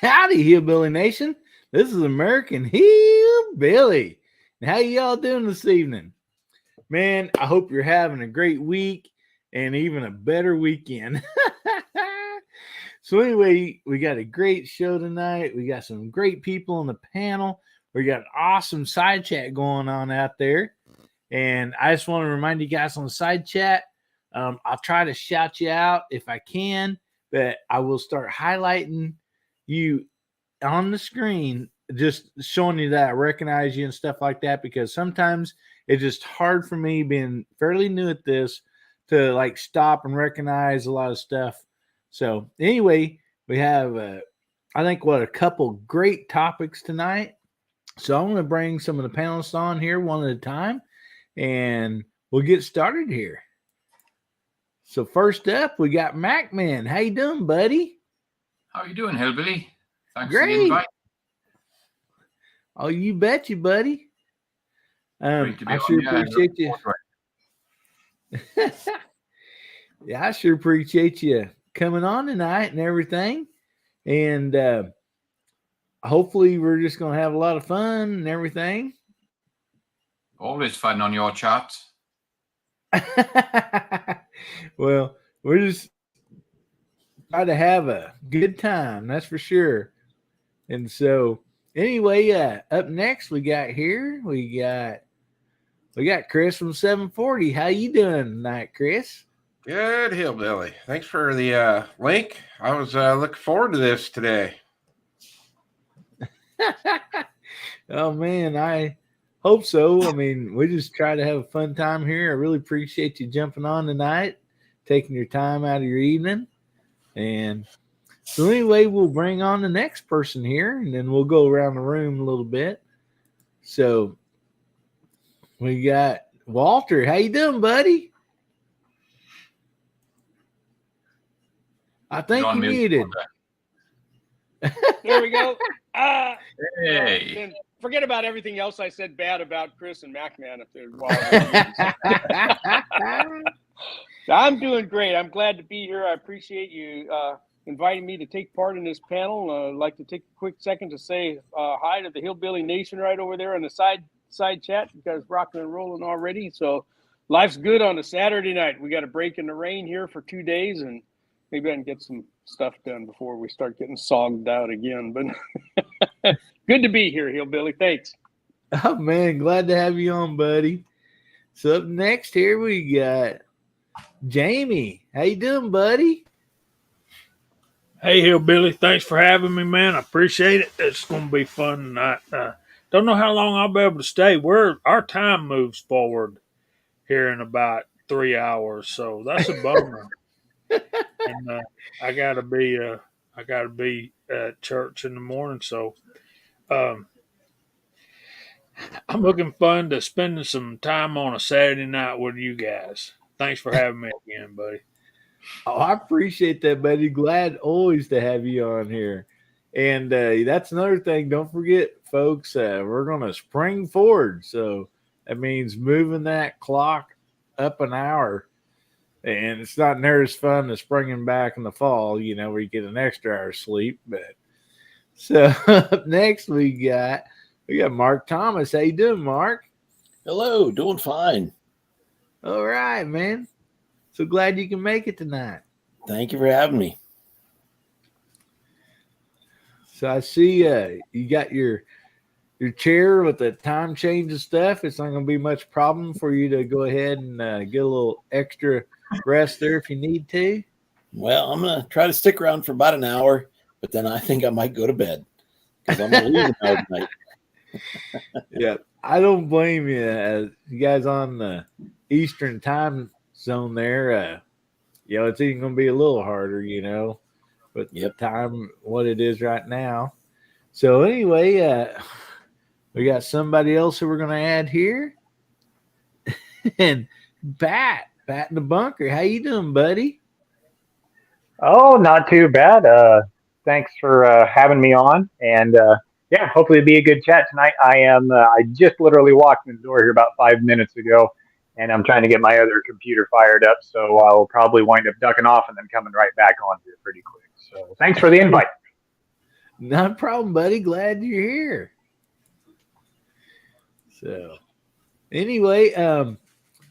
Howdy, Hillbilly Nation. This is American Hillbilly. And how y'all doing this evening? Man, I hope you're having a great week and even a better weekend. So anyway, we got a great show tonight. We got some great people on the panel. We got an awesome side chat going on out there. And I just want to remind you guys on the side chat, I'll try to shout you out if I can, but I will start highlighting you on the screen, just showing you that I recognize you and stuff like that, because sometimes it's just hard for me, being fairly new at this, to like stop and recognize a lot of stuff. So anyway, we have I think a couple great topics tonight. So I'm going to bring some of the panelists on here one at a time, and we'll get started here. So first up, we got MacMan. How you doing, buddy? How you doing, Hillbilly? Thanks Great. for the invite. Oh, you betcha, buddy. I sure appreciate you. Yeah, I sure appreciate you coming on tonight and everything. And hopefully we're just going to have a lot of fun and everything. Always fun on your chat. Well, we're just trying to have a good time, that's for sure. And so anyway, up next we got Chris from 740. How you doing tonight, Chris? Good, Hillbilly. Thanks for the link. I was looking forward to this today. Oh man, I hope so. I mean, we just try to have a fun time here. I really appreciate you jumping on tonight, taking your time out of your evening. And so anyway, we'll bring on the next person here, and then we'll go around the room a little bit. So we got Walter. How you doing, buddy? I think you muted. There we go. Hey. Forget about everything else I said bad about Chris and MacMan. I'm doing great. I'm glad to be here. I appreciate you inviting me to take part in this panel. I'd like to take a quick second to say hi to the Hillbilly Nation right over there on the side chat. You guys rocking and rolling already. So life's good on a Saturday night. We got a break in the rain here for 2 days, and maybe I can get some stuff done before we start getting sogged out again. But good to be here, Hillbilly. Thanks. Oh, man. Glad to have you on, buddy. So up next here we got Jamie. How you doing, buddy? Hey, Hillbilly. Thanks for having me, man. I appreciate it. It's going to be fun tonight. Don't know how long I'll be able to stay. Our time moves forward here in about 3 hours, so that's a bummer. And I gotta be at church in the morning, so I'm looking forward to spending some time on a Saturday night with you guys. Thanks for having me again, buddy. Oh, I appreciate that, buddy. Glad always to have you on here. And that's another thing. Don't forget, folks, we're going to spring forward. So that means moving that clock up an hour. And it's not near as fun as springing back in the fall, where you get an extra hour of sleep. But so up next we got Mark Thomas. How you doing, Mark? Hello, doing fine. All right, man. So glad you can make it tonight. Thank you for having me. So I see you got your chair with the time change and stuff. It's not going to be much problem for you to go ahead and get a little extra rest there if you need to. Well, I'm going to try to stick around for about an hour, but then I think I might go to bed because I'm going to leave an hour tonight. Yeah, I don't blame you. You guys on the Eastern time zone there, it's even going to be a little harder, but the time, what it is right now. So anyway, we got somebody else who we're going to add here. And Pat in the bunker. How you doing, buddy? Oh, not too bad. Thanks for having me on. And hopefully it'll be a good chat tonight. I just literally walked in the door here about 5 minutes ago, and I'm trying to get my other computer fired up. So I'll probably wind up ducking off and then coming right back on here pretty quick. So thanks for the invite. Not a problem, buddy. Glad you're here. So, anyway,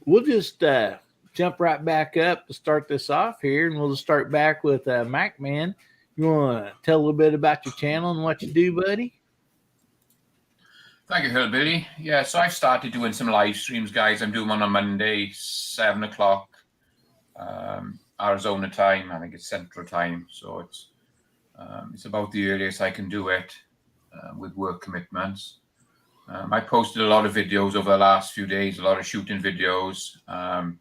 we'll just jump right back up to start this off here, and we'll just start back with Mac Man. You want to tell a little bit about your channel and what you do, buddy? Thank you, Hillbilly. Yeah, so I've started doing some live streams, guys. I'm doing one on Monday, 7 o'clock Arizona time. I think it's Central time. So it's about the earliest I can do it with work commitments. I posted a lot of videos over the last few days, a lot of shooting videos. And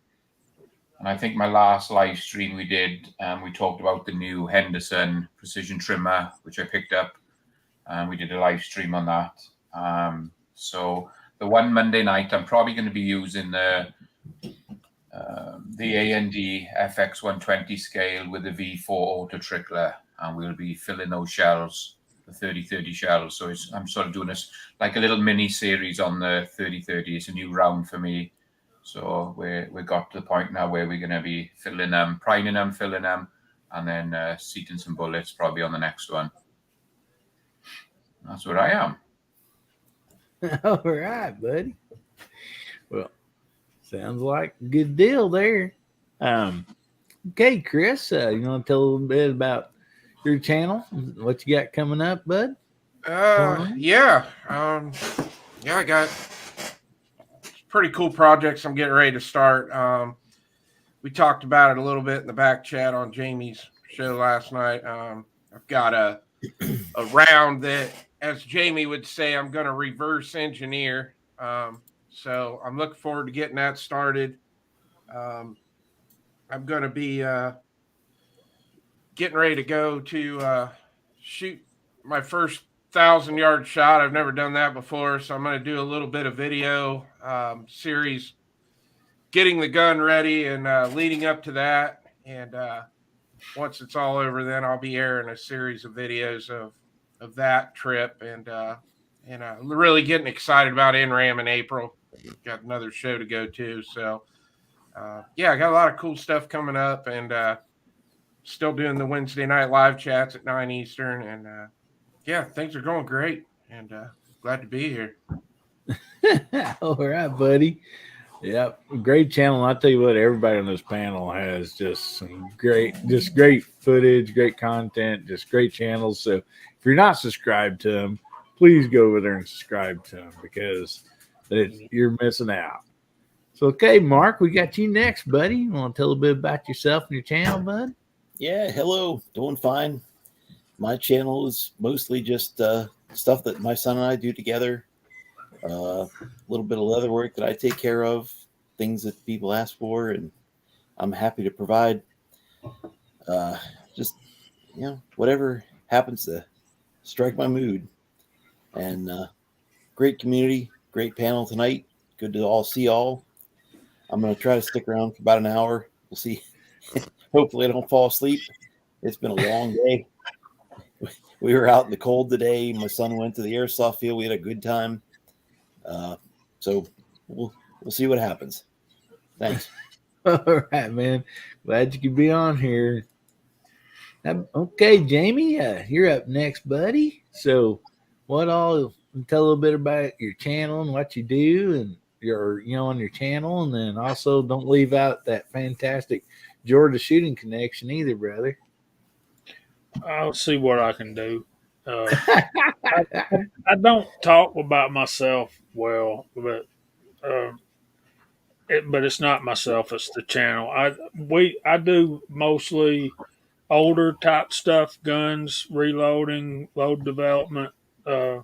I think my last live stream we did, we talked about the new Henderson precision trimmer, which I picked up. We did a live stream on that. So the one Monday night, I'm probably going to be using the A&D FX120 scale with the V4 auto trickler, and we'll be filling those shells, the 30-30 shells. So I'm sort of doing this like a little mini series on the 30-30. It's a new round for me. So we got to the point now where we're going to be filling them, priming them, filling them, and then seating some bullets probably on the next one. That's where I am. All right, buddy. Well, sounds like a good deal there. Okay, Chris, you want to tell a little bit about your channel, what you got coming up, bud? Yeah. I got pretty cool projects I'm getting ready to start. We talked about it a little bit in the back chat on Jamie's show last night. I've got a round that, as Jamie would say, I'm going to reverse engineer. So I'm looking forward to getting that started. I'm going to be getting ready to go to shoot my first 1,000-yard shot. I've never done that before, so I'm going to do a little bit of video series, getting the gun ready and leading up to that. And once it's all over, then I'll be airing a series of videos of that trip, and really getting excited about NRAM in April. Got another show to go to, so I got a lot of cool stuff coming up, and still doing the Wednesday night live chats at 9 Eastern, and things are going great, and glad to be here. All right, buddy. Yep, great channel. I'll tell you what, everybody on this panel has just some great footage, great content, just great channels. So if you're not subscribed to them, please go over there and subscribe to them, because you're missing out. So, okay, Mark, we got you next, buddy. You want to tell a bit about yourself and your channel, bud? Yeah, hello. Doing fine. My channel is mostly just stuff that my son and I do together. A little bit of leather work that I take care of, things that people ask for, and I'm happy to provide. Just, whatever happens to strike my mood. And great community, great panel tonight. Good to all see all. I'm going to try to stick around for about an hour. We'll see. Hopefully I don't fall asleep. It's been a long day. We were out in the cold today. My son went to the airsoft field. We had a good time. So we'll see what happens. Thanks. All right, man. Glad you could be on here. Okay, Jamie, you're up next, buddy. So tell a little bit about your channel and what you do, and on your channel, and then also don't leave out that fantastic Georgia Shooting Connection either, brother. I'll see what I can do. I don't talk about myself well, but it's not myself; it's the channel. I do mostly older type stuff, guns, reloading, load development. I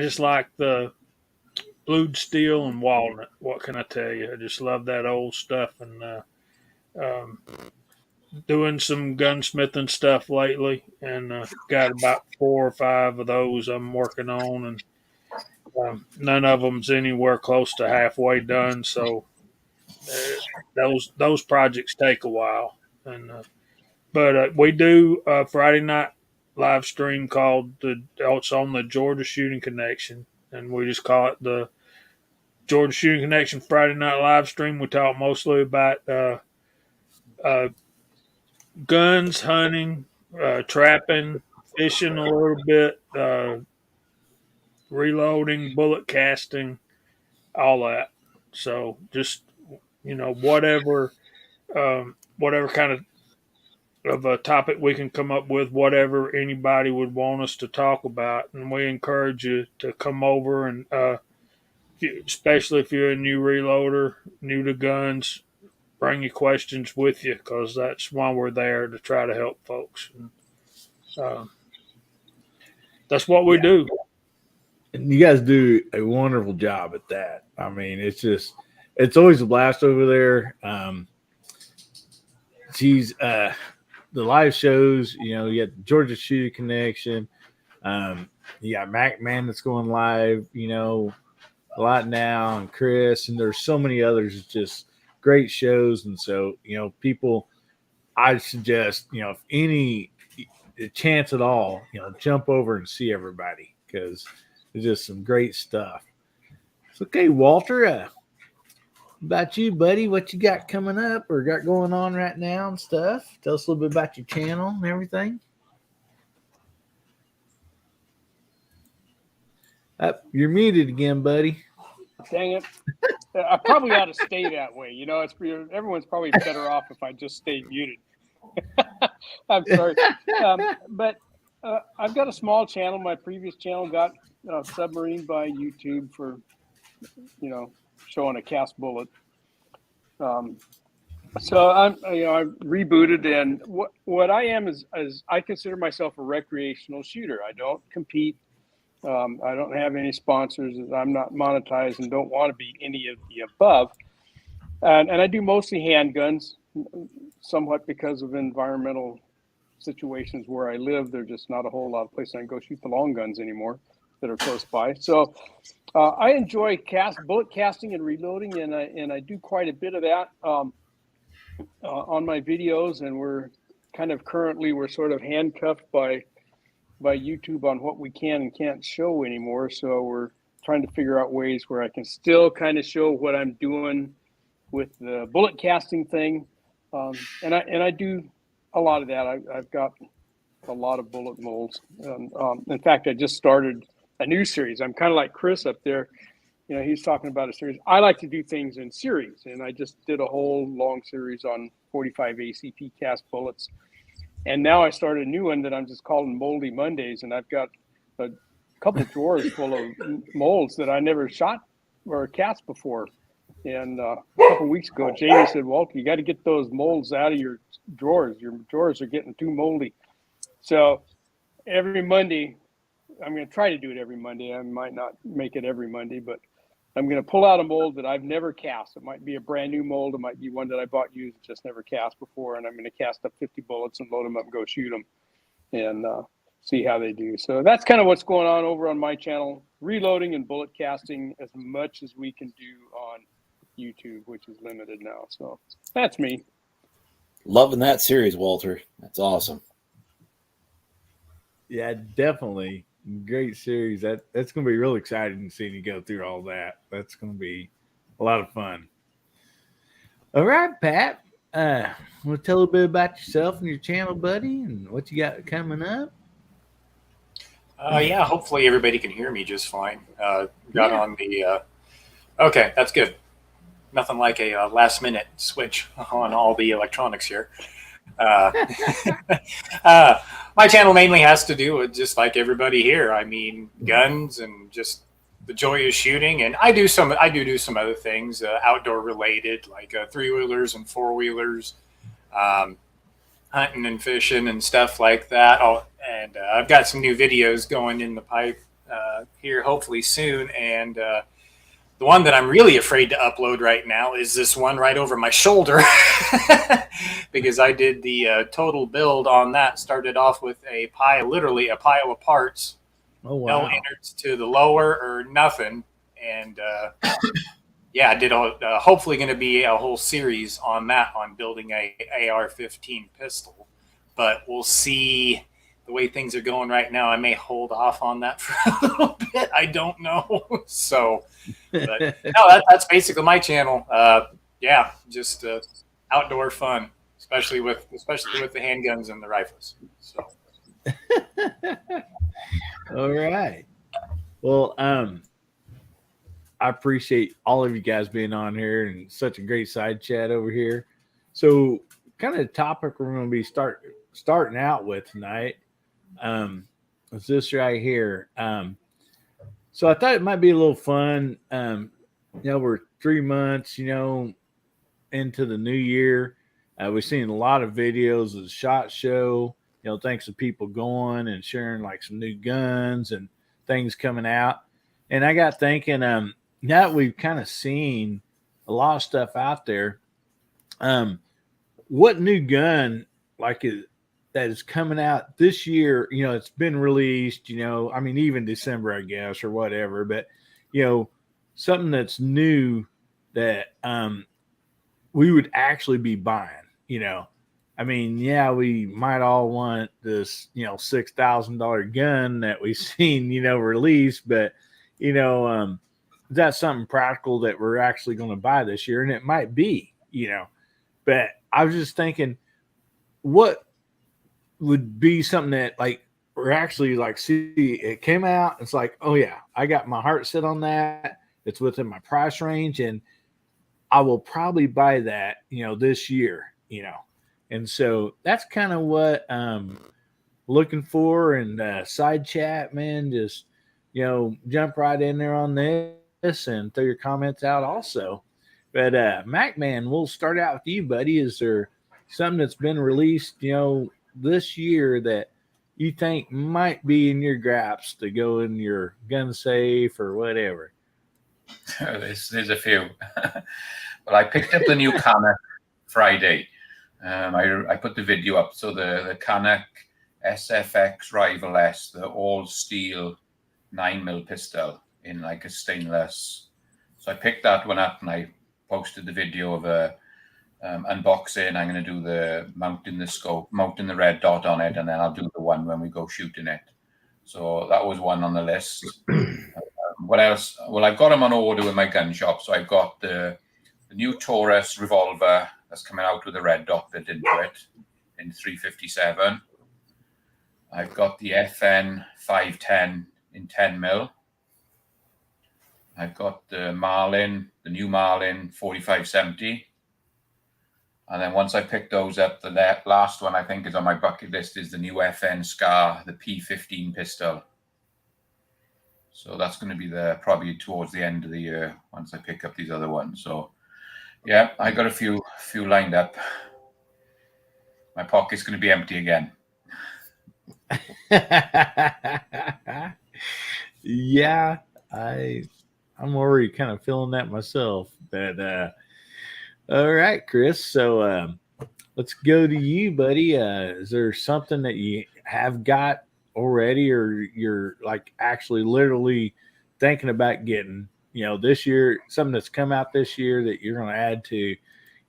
just like the blued steel and walnut. What can I tell you? I just love that old stuff, and doing some gunsmithing stuff lately, and got about 4 or 5 of those I'm working on, and none of them's anywhere close to halfway done. So those projects take a while, and but we do a Friday night live stream called it's on the Georgia Shooting Connection, and we just call it the Georgia Shooting Connection Friday night live stream. We talk mostly about guns, hunting, trapping, fishing a little bit, reloading, bullet casting, all that. So just, whatever kind of a topic we can come up with, whatever anybody would want us to talk about. And we encourage you to come over and, especially if you're a new reloader, new to guns, bring your questions with you, because that's why we're there, to try to help folks. And, that's what we do. And you guys do a wonderful job at that. I mean, it's always a blast over there. The live shows, you got the Georgia Shooter Connection. You got Mac Man that's going live, a lot now, and Chris, and there's so many others. It's just great shows. And so, people, I suggest, if any chance at all, jump over and see everybody, because it's just some great stuff. It's okay, Walter. About you, buddy, what you got coming up or got going on right now and stuff? Tell us a little bit about your channel and everything. You're muted again, buddy. Dang it. I probably ought to stay that way. Everyone's probably better off if I just stay muted. I'm sorry. But I've got a small channel. My previous channel got submarined by YouTube for, showing a cast bullet. So I rebooted, and what I am is I consider myself a recreational shooter. I don't compete. I don't have any sponsors. I'm not monetized and don't want to be any of the above. And I do mostly handguns, somewhat because of environmental situations where I live. There's just not a whole lot of places I can go shoot the long guns anymore that are close by. So I enjoy bullet casting and reloading, and I do quite a bit of that on my videos. And we're sort of handcuffed by YouTube on what we can and can't show anymore. So we're trying to figure out ways where I can still kind of show what I'm doing with the bullet casting thing. And I do a lot of that. I've got a lot of bullet molds. In fact, I just started a new series. I'm kind of like Chris up there. He's talking about a series. I like to do things in series, and I just did a whole long series on 45 ACP cast bullets. And now I started a new one that I'm just calling Moldy Mondays, and I've got a couple of drawers full of molds that I never shot or cast before. And a couple of weeks ago, Jamie said, "Walter, you got to get those molds out of your drawers. Your drawers are getting too moldy." So every Monday, I'm going to try to do it every Monday. I might not make it every Monday, but I'm going to pull out a mold that I've never cast. It might be a brand new mold. It might be one that I bought used, just never cast before. And I'm going to cast up 50 bullets and load them up and go shoot them and see how they do. So that's kind of what's going on over on my channel, reloading and bullet casting as much as we can do on YouTube, which is limited now. So that's me. Loving that series, Walter. That's awesome. Yeah, definitely. Great series. That's going to be real exciting seeing you go through all that. That's going to be a lot of fun. All right, Pat. Want to tell a little bit about yourself and your channel, buddy, and what you got coming up? Yeah, hopefully everybody can hear me just fine. On the okay, that's good. Nothing like a last minute switch on all the electronics here. My channel mainly has to do with just like everybody here. I mean, guns and just the joy of shooting. And I do some other things outdoor related, like 3-wheelers and 4-wheelers, hunting and fishing and stuff like that. And I've got some new videos going in the pipe here, hopefully soon. And the one that I'm really afraid to upload right now is this one right over my shoulder because I did the total build on that. Started off with literally a pile of parts. Oh, wow. No innards to the lower or nothing. And I did hopefully going to be a whole series on that, on building a AR-15 pistol. But we'll see. The way things are going right now, I may hold off on that for a little bit. I don't know. So, but no, that's basically my channel. Just outdoor fun, especially with the handguns and the rifles. So, All right. Well, I appreciate all of you guys being on here and such a great side chat over here. So, kind of the topic we're going to be starting out with tonight is this right here. So I thought it might be a little fun. We're 3 months, into the new year. We've seen a lot of videos of the SHOT Show. Thanks to people going and sharing like some new guns and things coming out. And I got thinking, now that we've kind of seen a lot of stuff out there, what new gun that is coming out this year? It's been released. Even December, I guess, or whatever. But something that's new that we would actually be buying. We might all want this, $6,000 gun that we've seen, released, but that's something practical that we're actually going to buy this year, and it might be, But I was just thinking, what would be something that we're actually see it came out. It's like, oh yeah, I got my heart set on that. It's within my price range, and I will probably buy that, this year, And so that's kind of what I'm looking for. And side chat, man, just, jump right in there on this and throw your comments out also. But Mac Man, we'll start out with you, buddy. Is there something that's been released, this year that you think might be in your grasp to go in your gun safe or whatever? There's a few. Well, I picked up the new Canuck Friday. I put the video up. So the Canuck SFX Rival S, the all steel 9mm pistol in like a stainless. So I picked that one up and I posted the video of a unboxing. I'm going to do the mounting the scope, mounting the red dot on it, and then I'll do the one when we go shooting it. So that was one on the list. What else? Well, I've got them on order with my gun shop. So I've got the new Taurus revolver that's coming out with a red dot built into it in 357. I've got the FN 510 in 10mm. I've got the Marlin, the new Marlin 4570. And then once I pick those up, the last one I think is on my bucket list is the new FN Scar, the P15 pistol. So that's going to be probably towards the end of the year once I pick up these other ones. So yeah, I got a few lined up. My pocket's going to be empty again. Yeah, I'm already kind of feeling that myself. But all right, Chris. So let's go to you, buddy. Is there something that you have got already, or you're actually literally thinking about getting, this year, something that's come out this year that you're going to add to,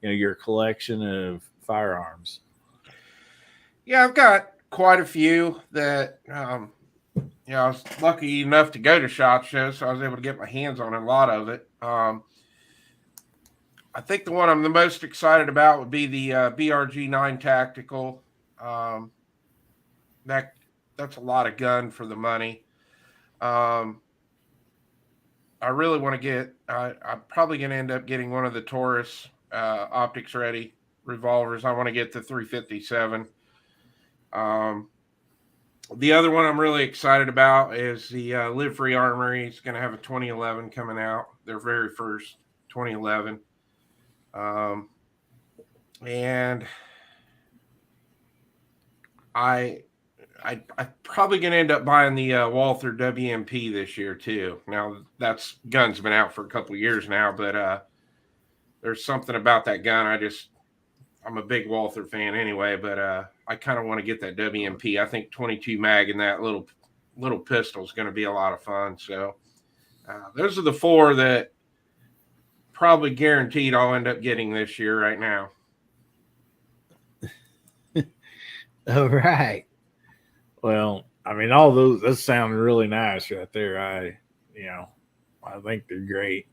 your collection of firearms? Yeah, I've got quite a few that, I was lucky enough to go to SHOT Show, so I was able to get my hands on a lot of it. I think the one I'm the most excited about would be the BRG-9 Tactical. That's a lot of gun for the money. I really want to get. I'm probably going to end up getting one of the Taurus optics ready revolvers. I want to get the 357. The other one I'm really excited about is the Live Free Armory. It's going to have a 2011 coming out, their very first 2011. And I'm probably going to end up buying the Walther WMP this year too. Now that's gun's been out for a couple of years now, but there's something about that gun. I'm a big Walther fan anyway, but I kind of want to get that WMP. I think 22 mag in that little pistol is going to be a lot of fun. So those are the four that probably guaranteed I'll end up getting this year right now. All right. Well, all those sound really nice right there. I think they're great.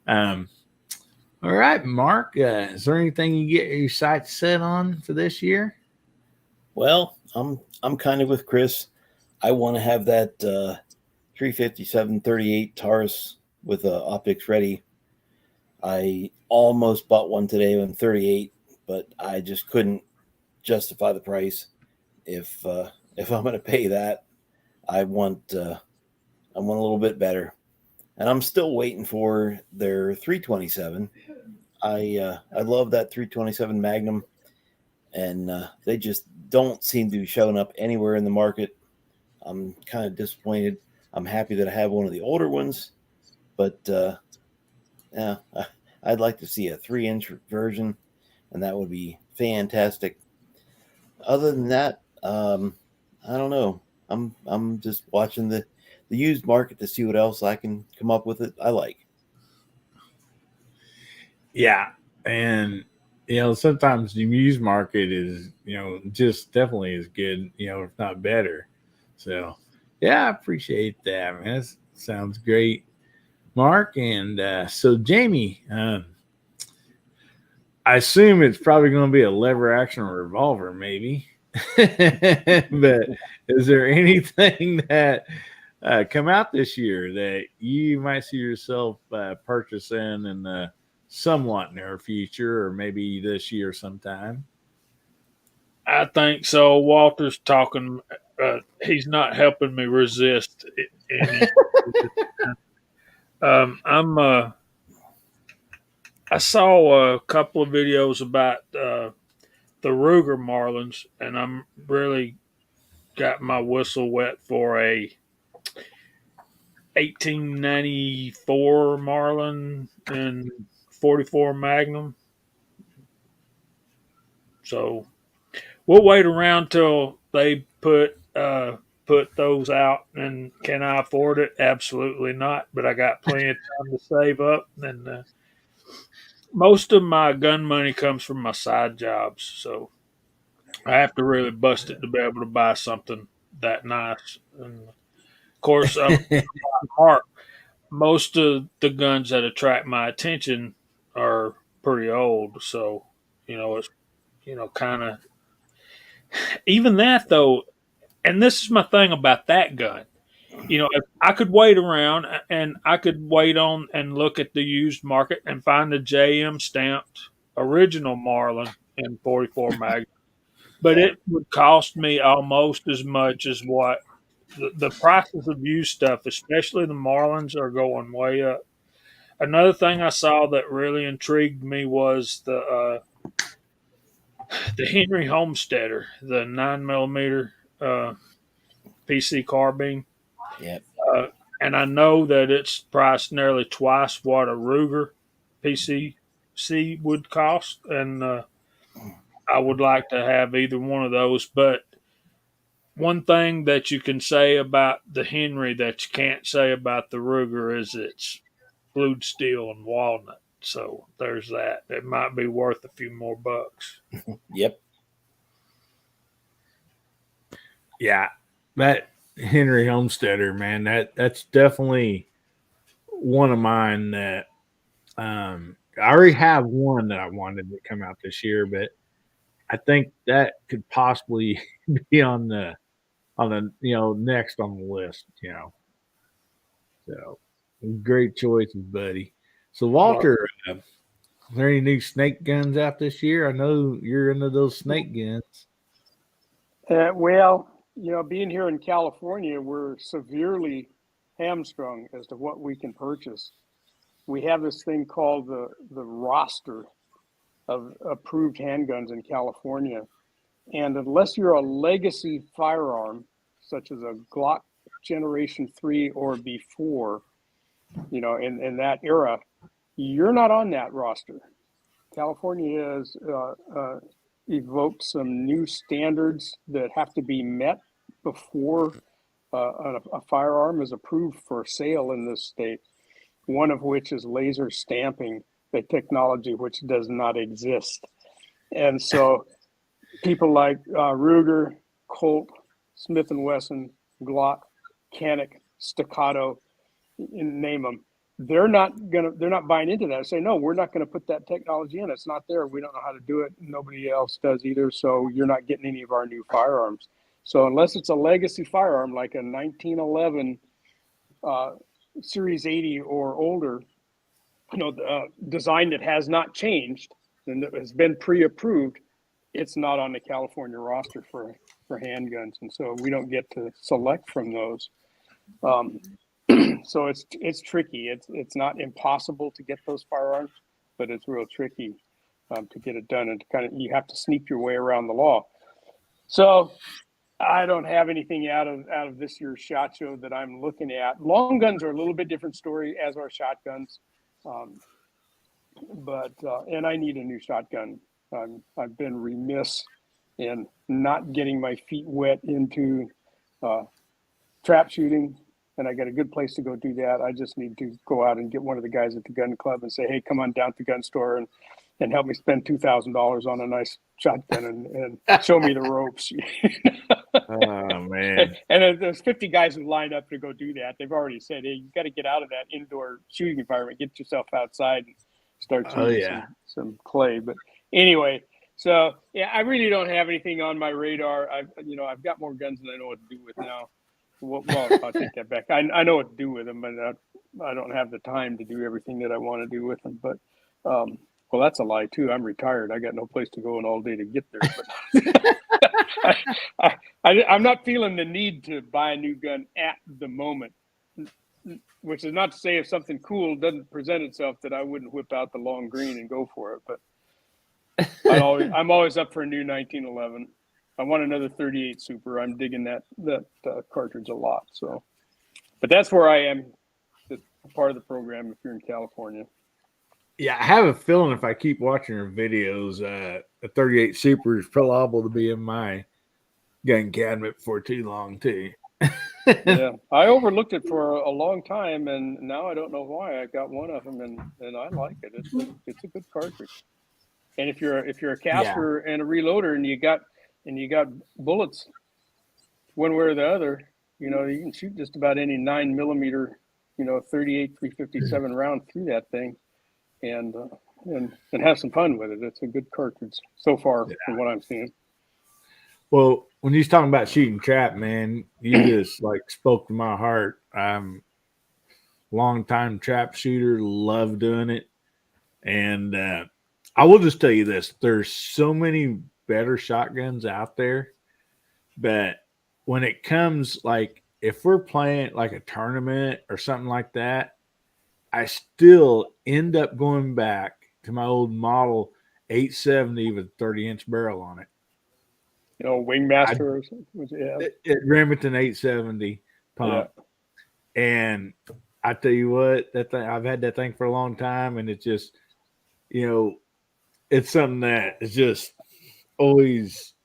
All right, Mark, is there anything you get your sights set on for this year? Well, I'm kind of with Chris. I want to have that 357-38 Taurus with optics ready. I almost bought one today on 38, but I just couldn't justify the price. If I'm going to pay that, I want a little bit better. And I'm still waiting for their 327. I love that 327 Magnum, and they just don't seem to be showing up anywhere in the market. I'm kind of disappointed. I'm happy that I have one of the older ones, but yeah, I'd like to see a 3-inch version, and that would be fantastic. Other than that, I don't know. I'm just watching the used market to see what else I can come up with it I like. Yeah, and sometimes the used market is just definitely as good, if not better. So yeah, I appreciate that, man. That sounds great, Mark. And so Jamie, I assume it's probably going to be a lever action revolver, maybe. But is there anything that come out this year that you might see yourself purchasing in the somewhat near future, or maybe this year sometime? I think so. Walter's talking. He's not helping me resist any. I saw a couple of videos about the Ruger Marlins, and I'm really got my whistle wet for a 1894 Marlin and 44 Magnum. So we'll wait around till they put those out. And can I afford it? Absolutely not. But I got plenty of time to save up, and most of my gun money comes from my side jobs. So I have to really bust it to be able to buy something that nice. And of course, Mark, most of the guns that attract my attention are pretty old. So it's kind of even that though. And this is my thing about that gun. If I could wait around and I could wait on and look at the used market and find the JM stamped original Marlin in 44 Magnum, but it would cost me almost as much as what the prices of used stuff, especially the Marlins, are going way up. Another thing I saw that really intrigued me was the Henry Homesteader, the 9mm PC carbine. Yep. And I know that it's priced nearly twice what a Ruger PCC would cost, and I would like to have either one of those. But one thing that you can say about the Henry that you can't say about the Ruger is it's blued steel and walnut. So there's that. It might be worth a few more bucks. Yep. Yeah, that Henry Homesteader, man, that's definitely one of mine that I already have one that I wanted to come out this year, but I think that could possibly be on the next on the list. So great choices, buddy. So Walter, are there any new snake guns out this year? I know you're into those snake guns. Well, being here in California, we're severely hamstrung as to what we can purchase. We have this thing called the roster of approved handguns in California. And unless you're a legacy firearm, such as a Glock Generation 3 or before, in that era, you're not on that roster. California has evoked some new standards that have to be met before a firearm is approved for sale in this state, one of which is laser stamping, the technology which does not exist. And so people like Ruger, Colt, Smith & Wesson, Glock, Canik, Staccato, name them, they're not buying into that. Say, no, we're not going to put that technology in. It's not there. We don't know how to do it. Nobody else does either. So you're not getting any of our new firearms. So unless it's a legacy firearm like a 1911 Series 80 or older, design that has not changed and that has been pre-approved, it's not on the California roster for handguns, and so we don't get to select from those. So it's tricky. It's not impossible to get those firearms, but it's real tricky to get it done, and you have to sneak your way around the law. So I don't have anything out of this year's SHOT Show that I'm looking at. Long guns are a little bit different story, as are shotguns, but I need a new shotgun. I've been remiss in not getting my feet wet into trap shooting, and I got a good place to go do that. I just need to go out and get one of the guys at the gun club and say, hey, come on down to the gun store and help me spend $2,000 on a nice shotgun and show me the ropes. Oh, man. And there's 50 guys who lined up to go do that. They've already said, hey, you got to get out of that indoor shooting environment, get yourself outside and start shooting some clay. But anyway, so yeah, I really don't have anything on my radar. I've got more guns than I know what to do with now. Well, I'll take that back. I know what to do with them, but I don't have the time to do everything that I want to do with them. But well, that's a lie too. I'm retired. I got no place to go and all day to get there. But I'm not feeling the need to buy a new gun at the moment. Which is not to say if something cool doesn't present itself that I wouldn't whip out the long green and go for it. But I'm always up for a new 1911. I want another 38 Super. I'm digging that cartridge a lot. So, but that's where I am. It's part of the program if you're in California. Yeah, I have a feeling if I keep watching your videos, a 38 Super is probably liable to be in my gun cabinet for too long too. Yeah, I overlooked it for a long time, and now I don't know why. I got one of them, and I like it. It's a good cartridge. And if you're a caster and a reloader, and you got bullets one way or the other, you can shoot just about any 9mm, 38 357 round through that thing, and have some fun with it. It's a good cartridge so far from what I'm seeing. Well, when you was talking about shooting trap, man, you just spoke to my heart. I'm long time trap shooter, love doing it. And I will just tell you this, there's so many better shotguns out there, but when it comes if we're playing a tournament or something like that, I still end up going back to my old model 870 with a 30-inch barrel on it. Wingmaster or something. Remington 870 pump. Yeah. And I tell you what, that thing, I've had that thing for a long time, and it's just, it's something that is just always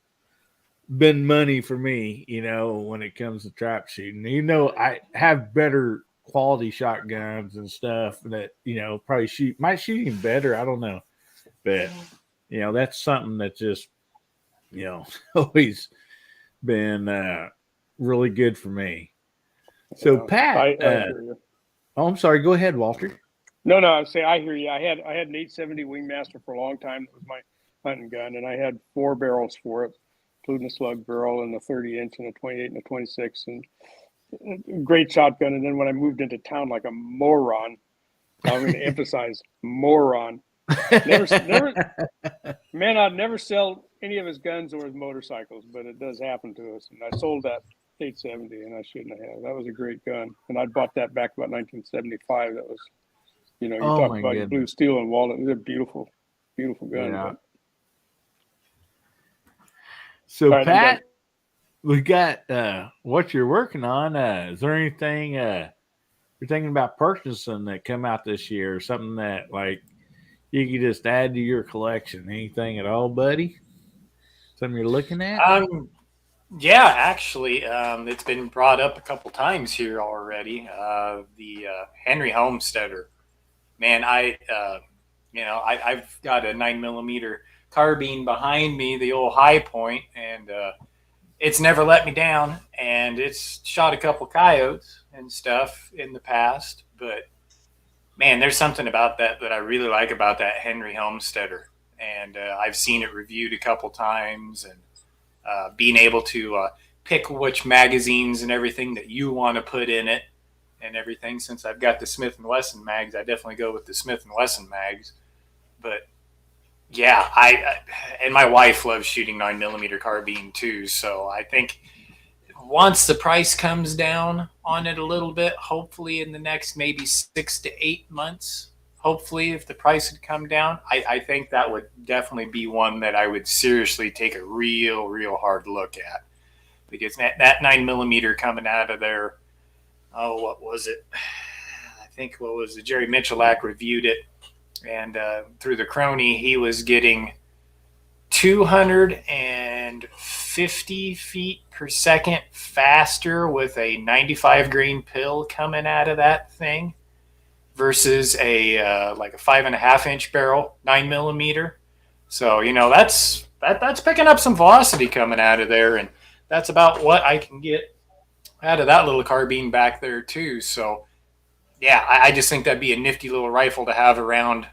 been money for me, when it comes to trap shooting. I have better quality shotguns and stuff that, probably might shoot even better. I don't know. But, that's something that just, always been really good for me. So Pat, I hear you. I'm sorry. Go ahead, Walter. No, I say I hear you. I had an 870 Wingmaster for a long time. That was my hunting gun, and I had 4 barrels for it, including a slug barrel and a 30-inch and a 28 and a 26, and a great shotgun. And then when I moved into town like a moron, I'm going to emphasize moron. Man, I'd never sell any of his guns or his motorcycles, but it does happen to us. And I sold that 870, and I shouldn't have. That was a great gun, and I bought that back about 1975. That was, you talk about your Blue Steel and Walnut. They're beautiful, beautiful gun. Yeah. So right, Pat, we got what you're working on. Is there anything you're thinking about purchasing that come out this year, or something that you could just add to your collection? Anything at all, buddy? Something you're looking at? Yeah, actually, it's been brought up a couple times here already. The Henry Homesteader, man, I've got a 9mm carbine behind me, the old High Point, and it's never let me down. And it's shot a couple coyotes and stuff in the past, but man, there's something about that I really like about that Henry Homesteader, and I've seen it reviewed a couple times, and being able to pick which magazines and everything that you want to put in it and everything. Since I've got the Smith & Wesson mags, I definitely go with the Smith & Wesson mags. But yeah, and my wife loves shooting 9mm carbine too, so I think once the price comes down on it a little bit, hopefully in the next maybe 6 to 8 months, hopefully if the price would come down, I think that would definitely be one that I would seriously take a real hard look at, because that 9mm coming out of there, oh, what was it? I think what was it? Jerry Michalak reviewed it, and through the Crony, he was getting 250 feet per second faster with a 95 grain pill coming out of that thing versus a like a 5.5 inch barrel 9mm. So that's picking up some velocity coming out of there, and that's about what I can get out of that little carbine back there too. So yeah, I just think that'd be a nifty little rifle to have around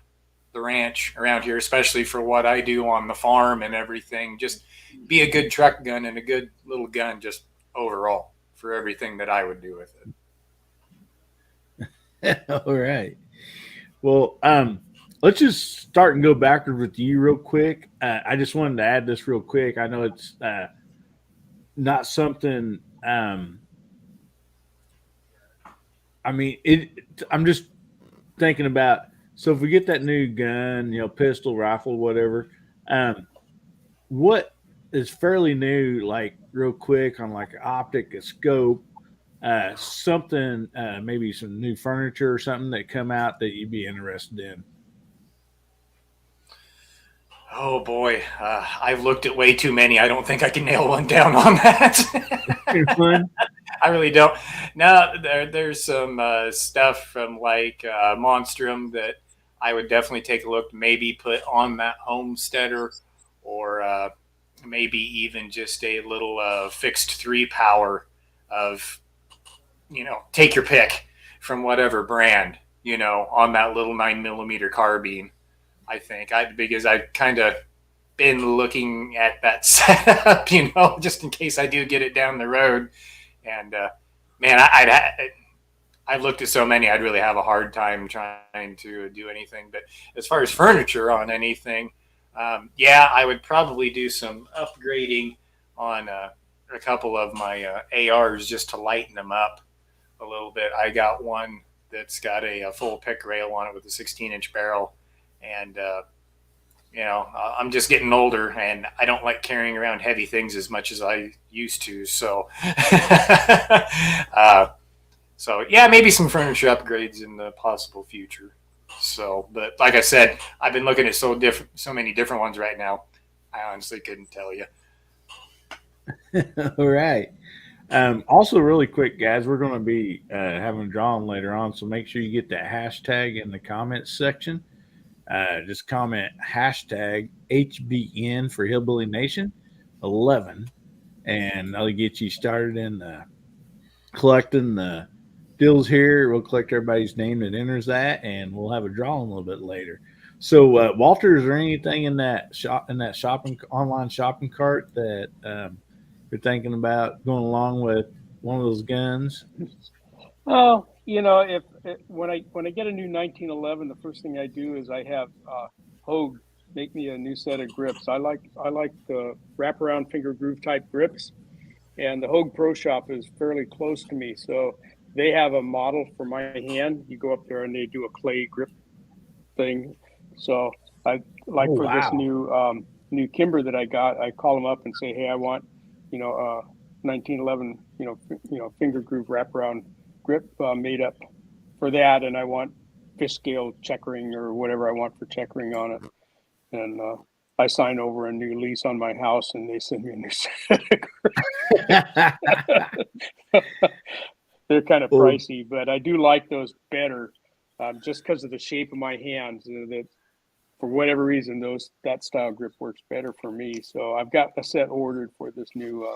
the ranch around here, especially for what I do on the farm and everything. Just be a good truck gun and a good little gun just overall for everything that I would do with it. All right. Well, let's just start and go backward with you real quick. I just wanted to add this real quick. I know it's not something. I mean, I'm just thinking about. So if we get that new gun, pistol, rifle, whatever, what is fairly new, like real quick on like an optic, a scope, something, maybe some new furniture or something that come out that you'd be interested in? Oh boy, I've looked at way too many. I don't think I can nail one down on that. I really don't. No, there's some stuff from like Monstrum that I would definitely take a look, maybe put on that Homesteader, or maybe even just a little fixed 3 power of, take your pick from whatever brand, on that little 9mm carbine. I think because I've kind of been looking at that setup, just in case I do get it down the road. And man, I've looked at so many, I'd really have a hard time trying to do anything. But as far as furniture on anything, yeah, I would probably do some upgrading on a couple of my ARs just to lighten them up a little bit. I got one that's got a full pick rail on it with a 16-inch barrel. And, I'm just getting older, and I don't like carrying around heavy things as much as I used to. So, so yeah, maybe some furniture upgrades in the possible future. So, but like I said, I've been looking at so many different ones right now. I honestly couldn't tell you. All right. Also, really quick, guys, we're going to be having a drawing later on, so make sure you get that hashtag in the comments section. Just comment hashtag HBN for Hillbilly Nation 11, and that'll get you started in collecting the deals here. We'll collect everybody's name that enters that, and we'll have a drawing a little bit later. So, Walter, is there anything in that online shopping cart that you're thinking about going along with one of those guns? Oh, when I get a new 1911, the first thing I do is I have Hogue make me a new set of grips. I like the wraparound finger groove type grips, and the Hogue Pro Shop is fairly close to me, so they have a model for my hand. You go up there and they do a clay grip thing. So I like this new Kimber that I got. I call them up and say, hey, I want 1911 finger groove wraparound grip made up for that, and I want fish scale checkering or whatever I want for checkering on it. And I sign over a new lease on my house, and they send me a new set of They're kind of pricey, but I do like those better, just because of the shape of my hands. That for whatever reason, that style grip works better for me. So I've got a set ordered for this new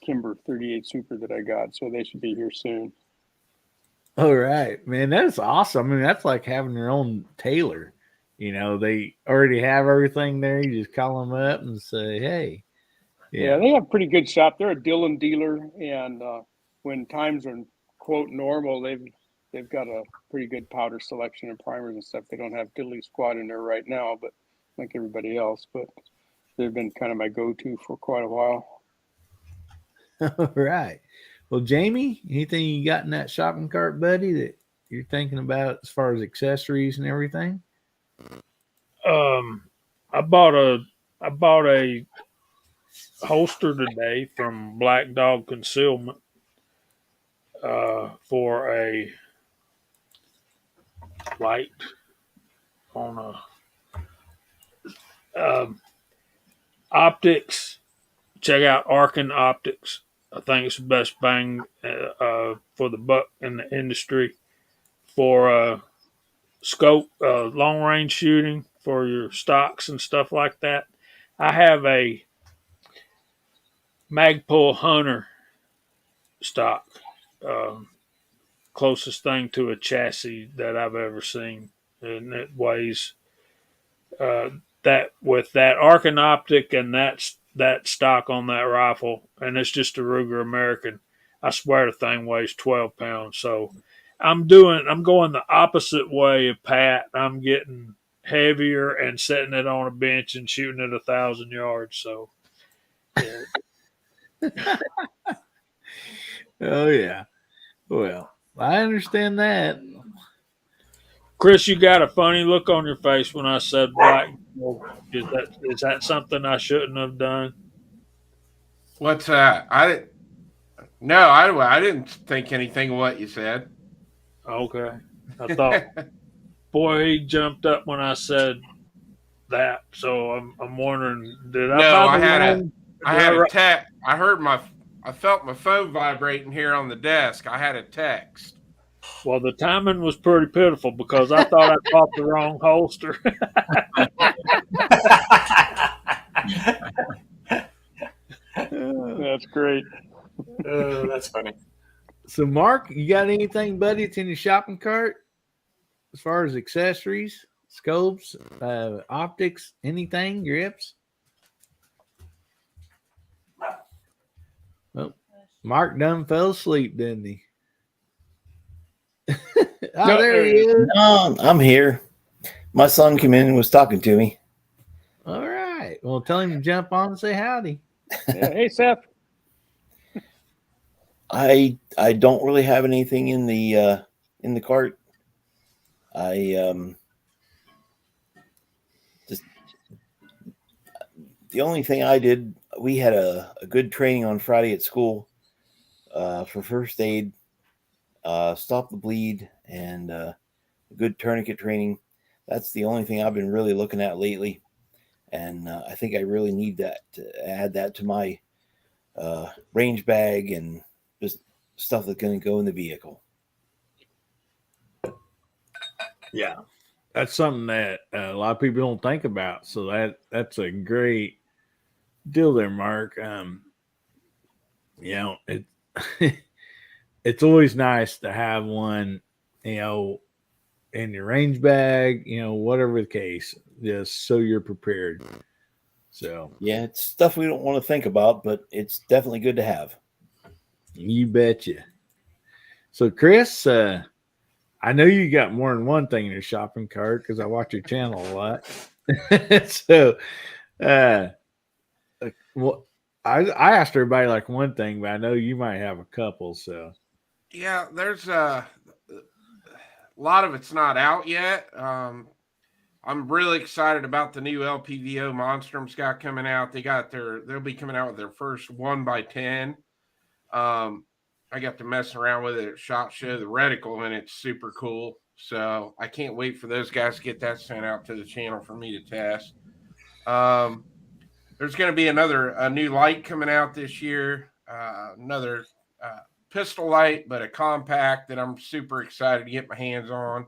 Kimber 38 Super that I got. So they should be here soon. All right, man. That's awesome. I mean, that's like having your own tailor. They already have everything there. You just call them up and say, "Hey, Yeah, they have pretty good shop. They're a Dillon dealer, and when times are quote normal, they've got a pretty good powder selection and primers and stuff. They don't have Diddley Squad in there right now, but like everybody else, but they've been kind of my go-to for quite a while. All right." Well, Jamie, anything you got in that shopping cart, buddy, that you're thinking about as far as accessories and everything? I bought a holster today from Black Dog Concealment for a light on a optics. Check out Arkin Optics. I think it's the best bang for the buck in the industry for scope, long range shooting for your stocks and stuff like that. I have a Magpul Hunter stock, closest thing to a chassis that I've ever seen, and it weighs that with that Arkin optic and that stock on that rifle, and it's just a Ruger American. I swear the thing weighs 12 pounds. So I'm going the opposite way of Pat. I'm getting heavier and setting it on a bench and shooting at 1,000 yards. So, yeah. Oh yeah. Well, I understand that. Chris, you got a funny look on your face when I said black. Is that something I shouldn't have done? What's that? I didn't think anything of what you said. Okay. I thought, boy, he jumped up when I said that. So I'm wondering, did I? No, I felt my phone vibrating here on the desk. I had a text. Well, the timing was pretty pitiful because I thought I bought the wrong holster. That's great. That's funny. So, Mark, you got anything, buddy? It's in your shopping cart as far as accessories, scopes, optics, anything, grips? Well, Mark done fell asleep, didn't he? Oh, there he is. No, I'm here. My son came in and was talking to me. All right. Well, tell him to jump on and say howdy. Yeah. Hey, Seth. I don't really have anything in the cart. I just the only thing I did, we had a good training on Friday at school for first aid, stop the bleed, and a good tourniquet training. That's the only thing I've been really looking at lately, and I think I really need that to add that to my range bag and just stuff that's going to go in the vehicle. Yeah, that's something that a lot of people don't think about. So that's a great deal there, Mark. It it's always nice to have one, in your range bag, whatever the case, just so you're prepared. So yeah, it's stuff we don't want to think about, but it's definitely good to have. You betcha. So, Chris, I know you got more than one thing in your shopping cart because I watch your channel a lot. So, well, I asked everybody like one thing, but I know you might have a couple. So, yeah, there's a lot of it's not out yet. I'm really excited about the new LPVO Monstrum's got coming out. They'll be coming out with their first 1x10. I got to mess around with it at SHOT Show, the reticle, and it's super cool. So I can't wait for those guys to get that sent out to the channel for me to test. There's going to be a new light coming out this year, another pistol light, but a compact that I'm super excited to get my hands on.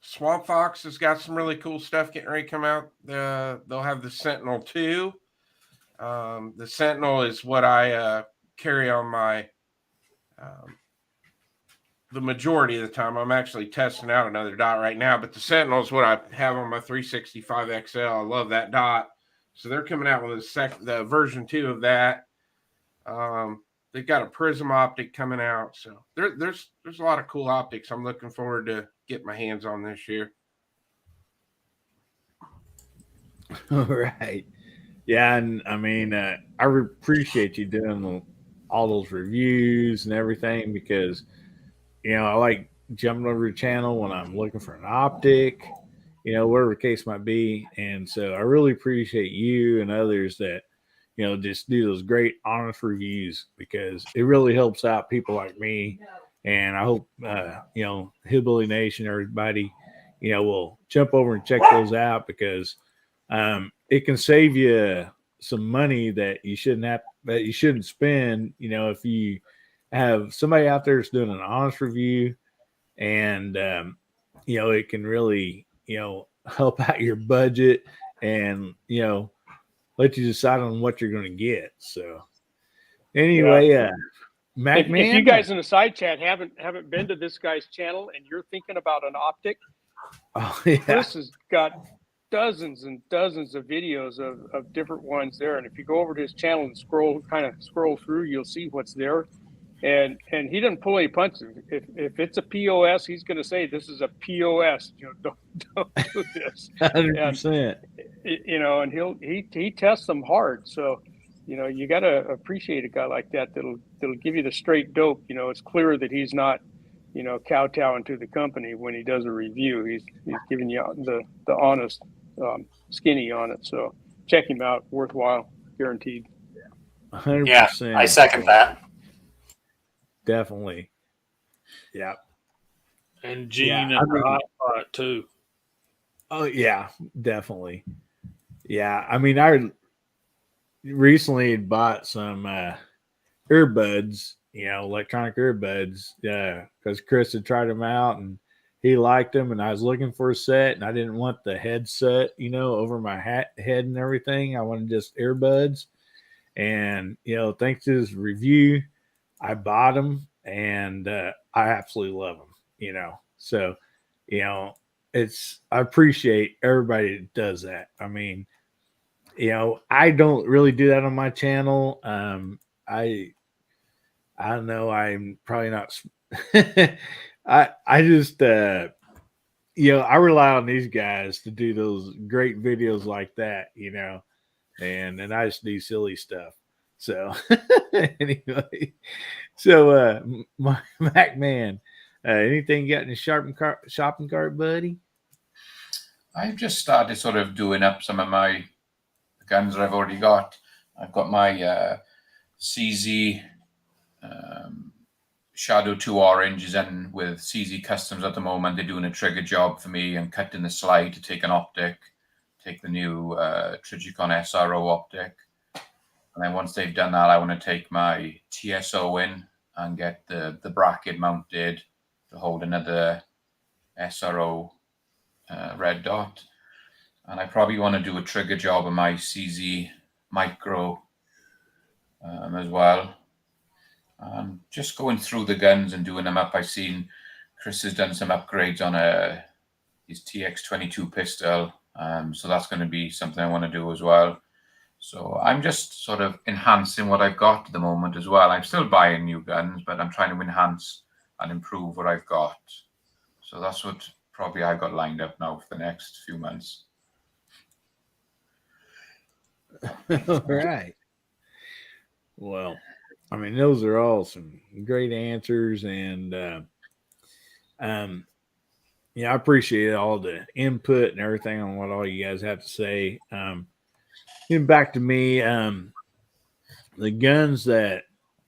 Swamp Fox has got some really cool stuff getting ready to come out. They'll have the Sentinel 2. The Sentinel is what I carry on my the majority of the time. I'm actually testing out another dot right now, but the Sentinel is what I have on my 365 XL. I love that dot. So they're coming out with the version 2 of that. They've got a prism optic coming out. So there's a lot of cool optics I'm looking forward to getting my hands on this year. All right. Yeah, and I mean, I appreciate you doing all those reviews and everything because, I like jumping over your channel when I'm looking for an optic, whatever the case might be. And so I really appreciate you and others that, just do those great, honest reviews because it really helps out people like me. And I hope, Hillbilly Nation, everybody, will jump over and check those out because it can save you some money that you shouldn't spend, if you have somebody out there that's doing an honest review and, it can really, help out your budget and, let you decide on what you're going to get. So anyway, Mac, if you guys in the side chat haven't been to this guy's channel and you're thinking about an optic, Chris has got dozens and dozens of videos of different ones there. And if you go over to his channel and scroll through, you'll see what's there. And he doesn't pull any punches. If it's a POS, he's going to say this is a POS. Don't do this. 100%. And he tests them hard. So, you got to appreciate a guy like that that'll give you the straight dope. It's clear that he's not, kowtowing to the company when he does a review. He's giving you the honest skinny on it. So check him out. Worthwhile, guaranteed. 100%. Yeah, I second that. Definitely. Yeah. And Gene and the hot pot too. Oh yeah, definitely. Yeah. I mean, I recently bought some earbuds, electronic earbuds, because Chris had tried them out and he liked them, and I was looking for a set, and I didn't want the headset, over my head and everything. I wanted just earbuds, and thanks to his review, I bought them, and I absolutely love them. So, I appreciate everybody that does that. I mean, I don't really do that on my channel. I don't know. I'm probably not. I just, I rely on these guys to do those great videos like that, and I just do silly stuff. So anyway, Mac Man, anything you got in the shopping cart, buddy? I've just started sort of doing up some of my guns that I've already got. I've got my CZ Shadow 2 Orange is in with CZ Customs at the moment. They're doing a trigger job for me and cutting the slide to take an optic, take the new Trijicon SRO optic. And then once they've done that, I want to take my TSO in and get the bracket mounted to hold another SRO red dot. And I probably want to do a trigger job of my CZ Micro as well. Just going through the guns and doing them up. I've seen Chris has done some upgrades on his TX22 pistol. So that's going to be something I want to do as well. So I'm just sort of enhancing what I've got at the moment as well. I'm still buying new guns, but I'm trying to enhance and improve what I've got. So that's what probably I got lined up now for the next few months. All right. Well, I mean, those are all some great answers, and I appreciate all the input and everything on what all you guys have to say. Getting back to me, the guns that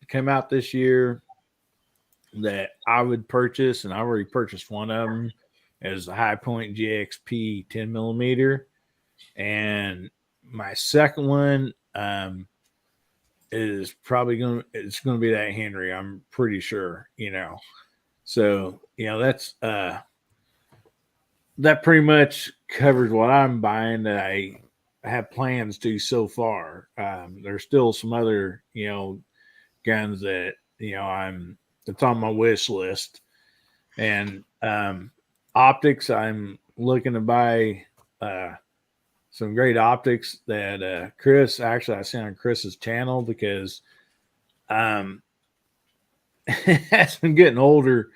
came out this year that I would purchase, and I already purchased one of them, is the High Point GXP 10 millimeter, and my second one is probably going to be that Henry. I'm pretty sure, So, that's that pretty much covers what I'm buying that I have plans to so far. There's still some other, guns that, I'm it's on my wish list. And optics, I'm looking to buy some great optics that Chris, actually, I seen on Chris's channel because as I'm getting older,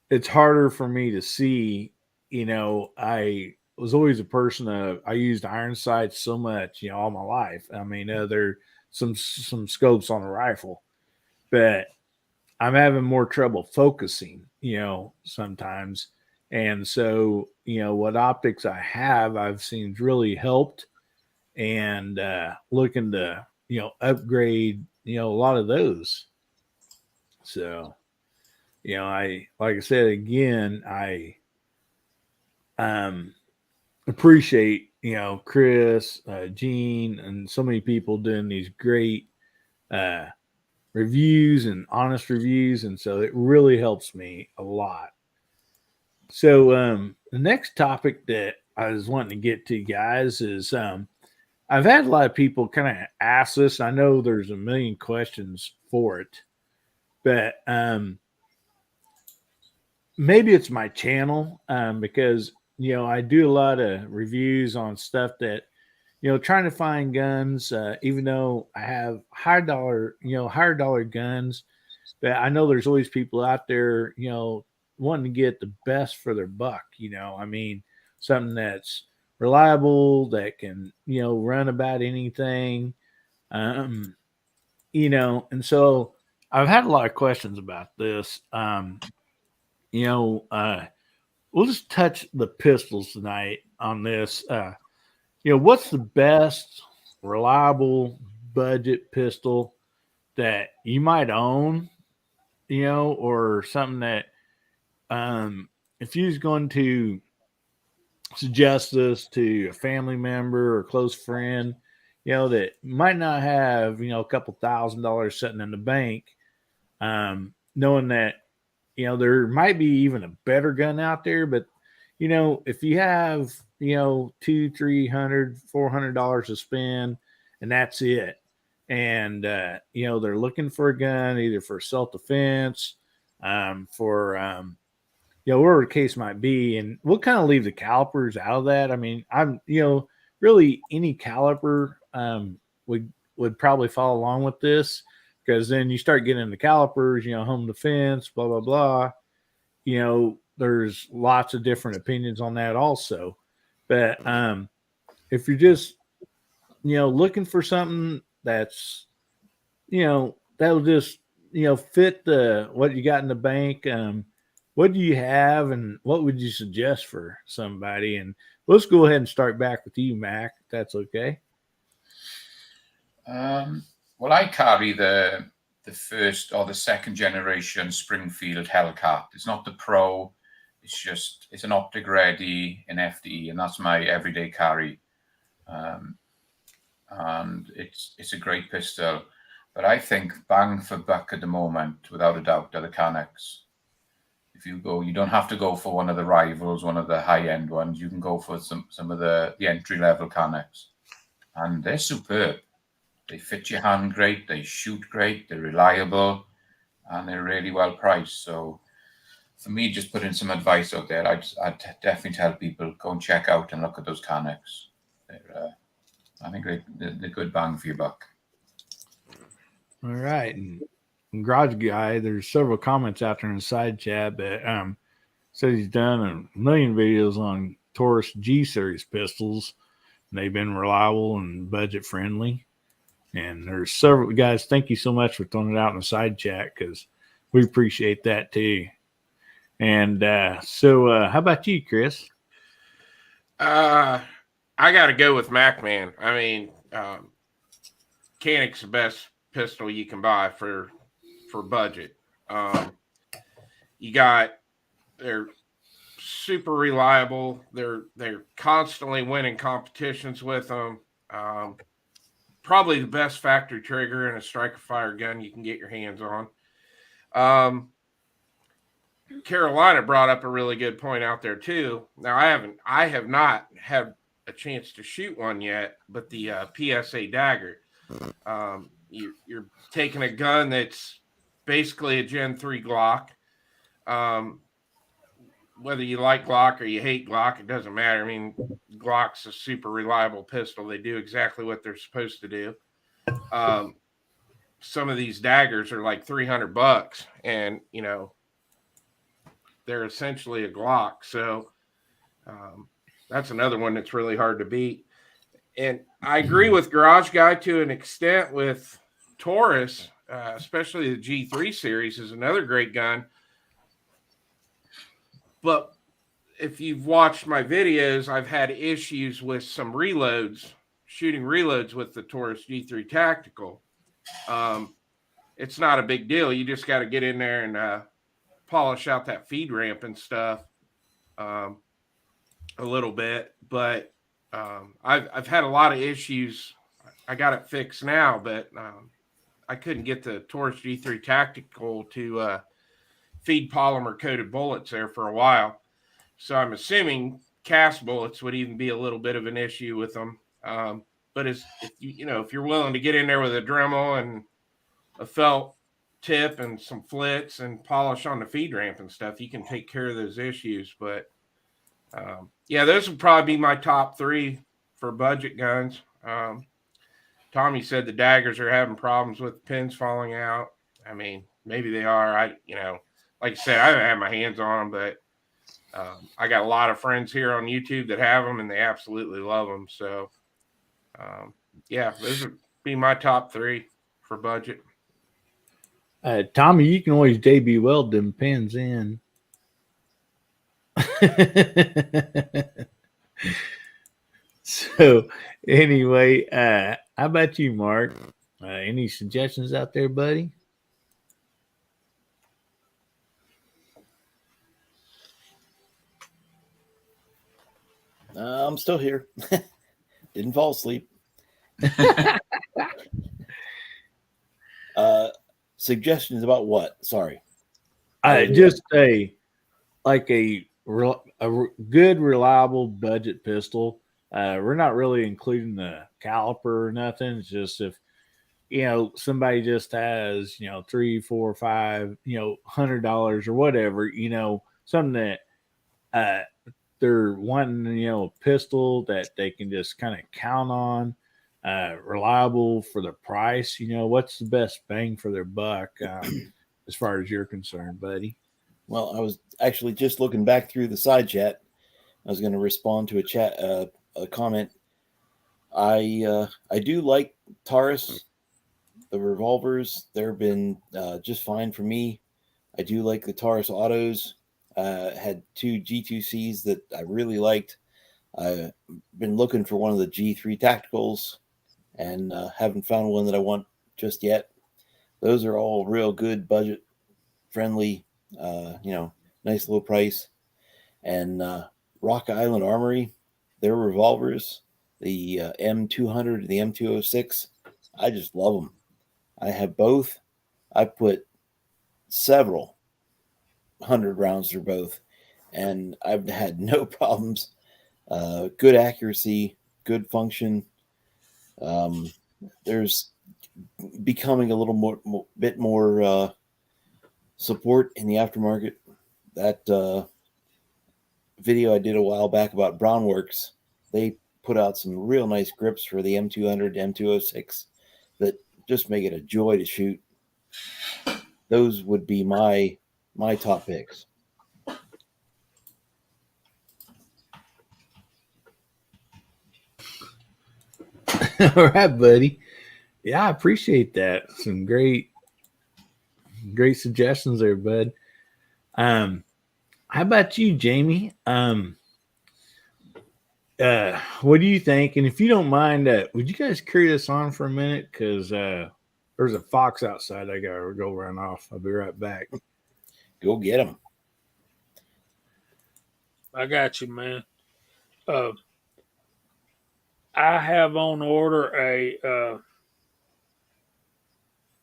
it's harder for me to see. I was always a person I used iron sights so much, all my life. I mean, there some scopes on a rifle, but I'm having more trouble focusing, sometimes. And so, what optics I have, I've seen really helped, and looking to, upgrade, a lot of those. So, like I said, again, I appreciate, Chris, Gene, and so many people doing these great reviews and honest reviews. And so it really helps me a lot. So the next topic that I was wanting to get to, guys, is I've had a lot of people kind of ask this. I know there's a million questions for it, but maybe it's my channel because, I do a lot of reviews on stuff that, trying to find guns, even though I have higher dollar guns, but I know there's always people out there, wanting to get the best for their buck. I mean, something that's reliable, that can, run about anything, and so I've had a lot of questions about this. We'll just touch the pistols tonight on this. What's the best reliable budget pistol that you might own, or something that, if you was going to suggest this to a family member or close friend, that might not have, a couple $1,000 sitting in the bank, knowing that, there might be even a better gun out there, but, if you have, $200, $300, $400 to spend and that's it. And, they're looking for a gun, either for self-defense, for, whatever the case might be. And we'll kind of leave the calipers out of that. I mean, I'm, really any caliper would probably follow along with this, because then you start getting into calipers, home defense, blah, blah, blah. There's lots of different opinions on that also. But if you're just, looking for something that's, that'll just, fit what you got in the bank, what do you have and what would you suggest for somebody? And let's go ahead and start back with you, Mac, if that's okay. Well, I carry the first or the second generation Springfield Hellcat. It's not the Pro. It's an optic ready in FD, and that's my everyday carry. And it's a great pistol. But I think bang for buck at the moment, without a doubt, are the Canucks. If you don't have to go for one of the rivals, one of the high-end ones. You can go for some of the entry-level Canucks. And they're superb. They fit your hand great, they shoot great, they're reliable, and they're really well priced. So for me, just putting some advice out there, I'd definitely tell people, go and check out and look at those Canucks. I think they're good bang for your buck. All right. And Garage Guy, there's several comments out there in the side chat, but says he's done a million videos on Taurus G-Series pistols, and they've been reliable and budget friendly. And there's several guys. Thank you so much for throwing it out in the side chat, because we appreciate that too. And so how about you, Chris? I got to go with Mac, man. I mean, Canic's the best pistol you can buy for budget. They're super reliable. They're constantly winning competitions with them. Probably the best factory trigger in a striker fire gun you can get your hands on. Carolina brought up a really good point out there too. Now I have not had a chance to shoot one yet, but the PSA Dagger. You're taking a gun that's basically a Gen 3 Glock. Whether you like Glock or you hate Glock, it doesn't matter. I mean, Glock's a super reliable pistol. They do exactly what they're supposed to do. Some of these daggers are like $300, and they're essentially a Glock. So that's another one that's really hard to beat. And I agree with Garage Guy to an extent with Taurus, especially the G3 series is another great gun. But if you've watched my videos, I've had issues with some reloads, shooting reloads with the Taurus G3 Tactical. It's not a big deal. You just got to get in there and polish out that feed ramp and stuff a little bit. But I've had a lot of issues. I got it fixed now, but I couldn't get the Taurus G3 Tactical to feed polymer coated bullets there for a while. So I'm assuming cast bullets would even be a little bit of an issue with them. But if you're willing to get in there with a Dremel and a felt tip and some flits and polish on the feed ramp and stuff, you can take care of those issues. But those would probably be my top 3 for budget guns. Tommy said the daggers are having problems with pins falling out. I mean, maybe they are. Like I said, I haven't had my hands on them, but I got a lot of friends here on YouTube that have them, and they absolutely love them. So, those would be my top 3 for budget. Tommy, you can always JB weld them pins in. So, anyway, how about you, Mark? Any suggestions out there, buddy? I'm still here. Didn't fall asleep. Suggestions about what? Sorry. Just a good, reliable budget pistol. We're not really including the caliper or nothing. It's just if somebody just has $3, $4, $5, $100 or whatever, something that they're wanting, a pistol that they can just kind of count on, reliable for the price. What's the best bang for their buck as far as you're concerned, buddy? Well, I was actually just looking back through the side chat. I was going to respond to a comment. I do like Taurus, the revolvers. They've been just fine for me. I do like the Taurus autos. Had 2 G2Cs that I really liked. I've been looking for one of the G3 Tacticals and haven't found one that I want just yet. Those are all real good, budget friendly, nice low price. And Rock Island Armory, their revolvers, the M200 and the M206, I just love them. I have both. I put several 100 rounds through both, and I've had no problems. Good accuracy, good function. There's becoming a little bit more support in the aftermarket. That video I did a while back about Brownworks, they put out some real nice grips for the M200, M206 that just make it a joy to shoot. Those would be my top picks. All right, buddy. Yeah, I appreciate that. Some great suggestions there, bud. How about you, Jamie? What do you think? And if you don't mind, would you guys carry this on for a minute? Because there's a fox outside. I gotta go run off. I'll be right back. Go get him. I got you, man. I have on order a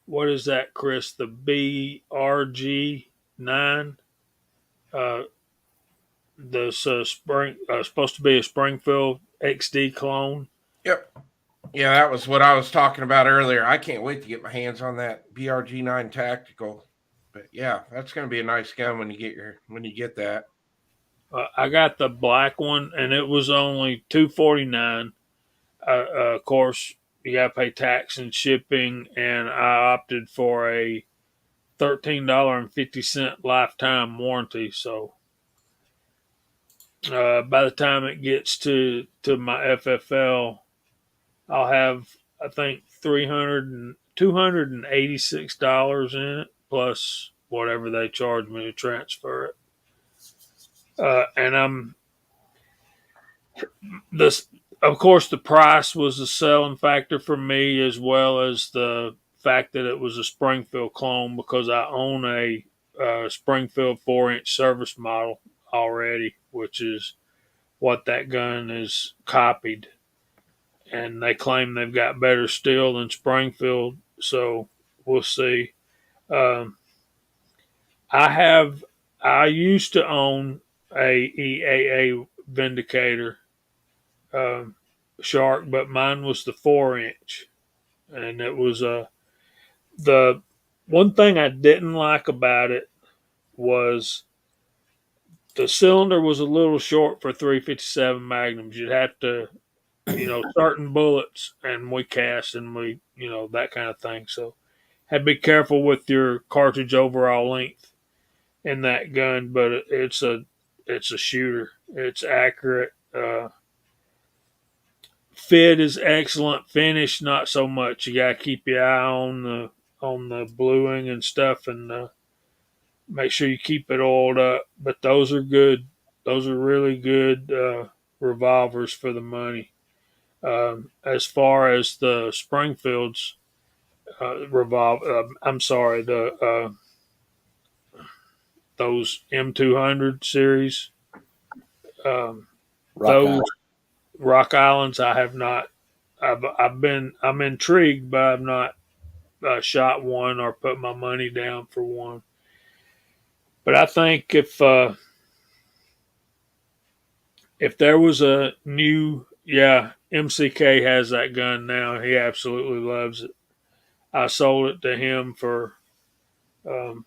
what is that, Chris? The BRG9. This spring supposed to be a Springfield XD clone. Yep. Yeah, that was what I was talking about earlier. I can't wait to get my hands on that BRG9 Tactical. But yeah, that's going to be a nice gun when you get that. I got the black one, and it was only $249. Of course, you got to pay tax and shipping, and I opted for a $13.50 lifetime warranty. So by the time it gets to my FFL, I'll have, I think, $286 in it, plus whatever they charge me to transfer it. And of course, the price was the selling factor for me, as well as the fact that it was a Springfield clone, because I own a Springfield 4-inch service model already, which is what that gun is copied. And they claim they've got better steel than Springfield, so we'll see. I used to own a EAA Vindicator Shark, but mine was the 4-inch, and it was the one thing I didn't like about it was the cylinder was a little short for 357 Magnums. You'd have to, certain bullets, and we cast, and we, that kind of thing. So, had to be careful with your cartridge overall length in that gun. But it's a shooter. It's accurate. Fit is excellent. Finish, not so much. You gotta keep your eye on the bluing and stuff, and make sure you keep it oiled up. But those are good. Those are really good revolvers for the money. As far as the Springfields those M200 series, Rock Islands, I have not. I'm intrigued, but I've not shot one or put my money down for one. But I think if there was a new, MCK has that gun now. He absolutely loves it. I sold it to him for the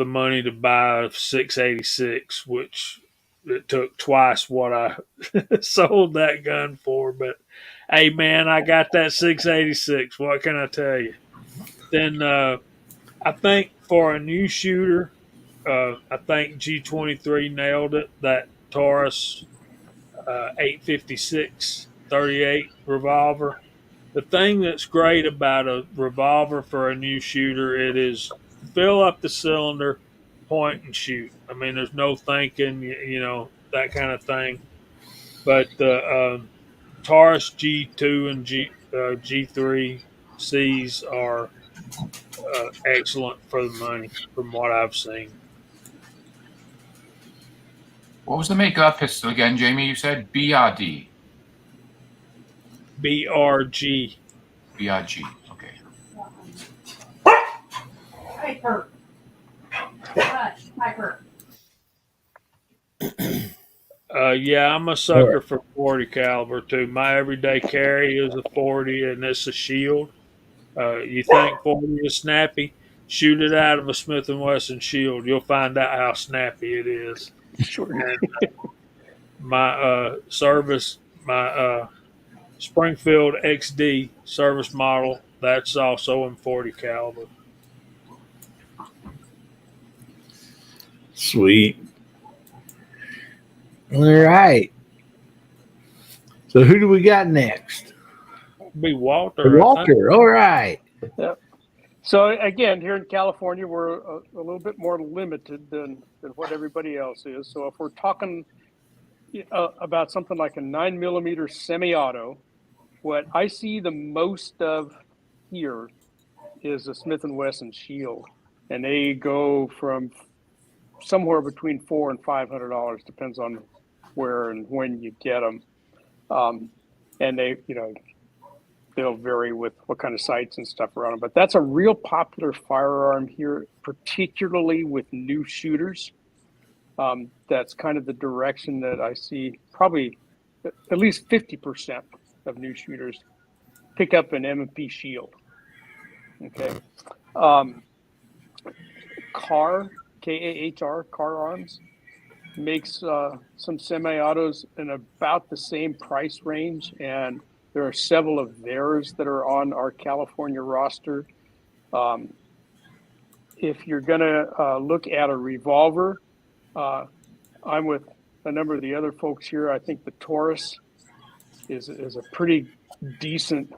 money to buy a 686, which it took twice what I sold that gun for. But hey, man, I got that 686. What can I tell you? Then I think for a new shooter, I think G23 nailed it. That Taurus 856 38 revolver. The thing that's great about a revolver for a new shooter, it is fill up the cylinder, point and shoot. I mean, there's no thinking, that kind of thing. But the Taurus G2 and G3 Cs are excellent for the money, from what I've seen. What was the make of that pistol again, Jamie? You said BRD. BRG. BRG. Okay. Piper. Piper. I'm a sucker for 40 caliber too. My everyday carry is a 40, and it's a shield. You think 40 is snappy? Shoot it out of a Smith & Wesson shield. You'll find out how snappy it is. Sure. And, my Springfield XD service model, that's also in 40 caliber. Sweet. All right. So who do we got next? Be Walter. Walter. All right. Yep. So again, here in California, we're a little bit more limited than what everybody else is. So if we're talking about something like a 9mm semi-auto, what I see the most of here is a Smith & Wesson Shield, and they go from somewhere between $400 and $500, depends on where and when you get them. And they, they'll vary with what kind of sights and stuff are on them. But that's a real popular firearm here, particularly with new shooters. That's kind of the direction that I see. Probably at least 50% of new shooters pick up an M&P Shield. Okay. Kahr, K-A-H-R, Kahr Arms, makes some semi-autos in about the same price range, and there are several of theirs that are on our California roster. If you're going to look at a revolver, I'm with a number of the other folks here. I think the Taurus is a pretty decent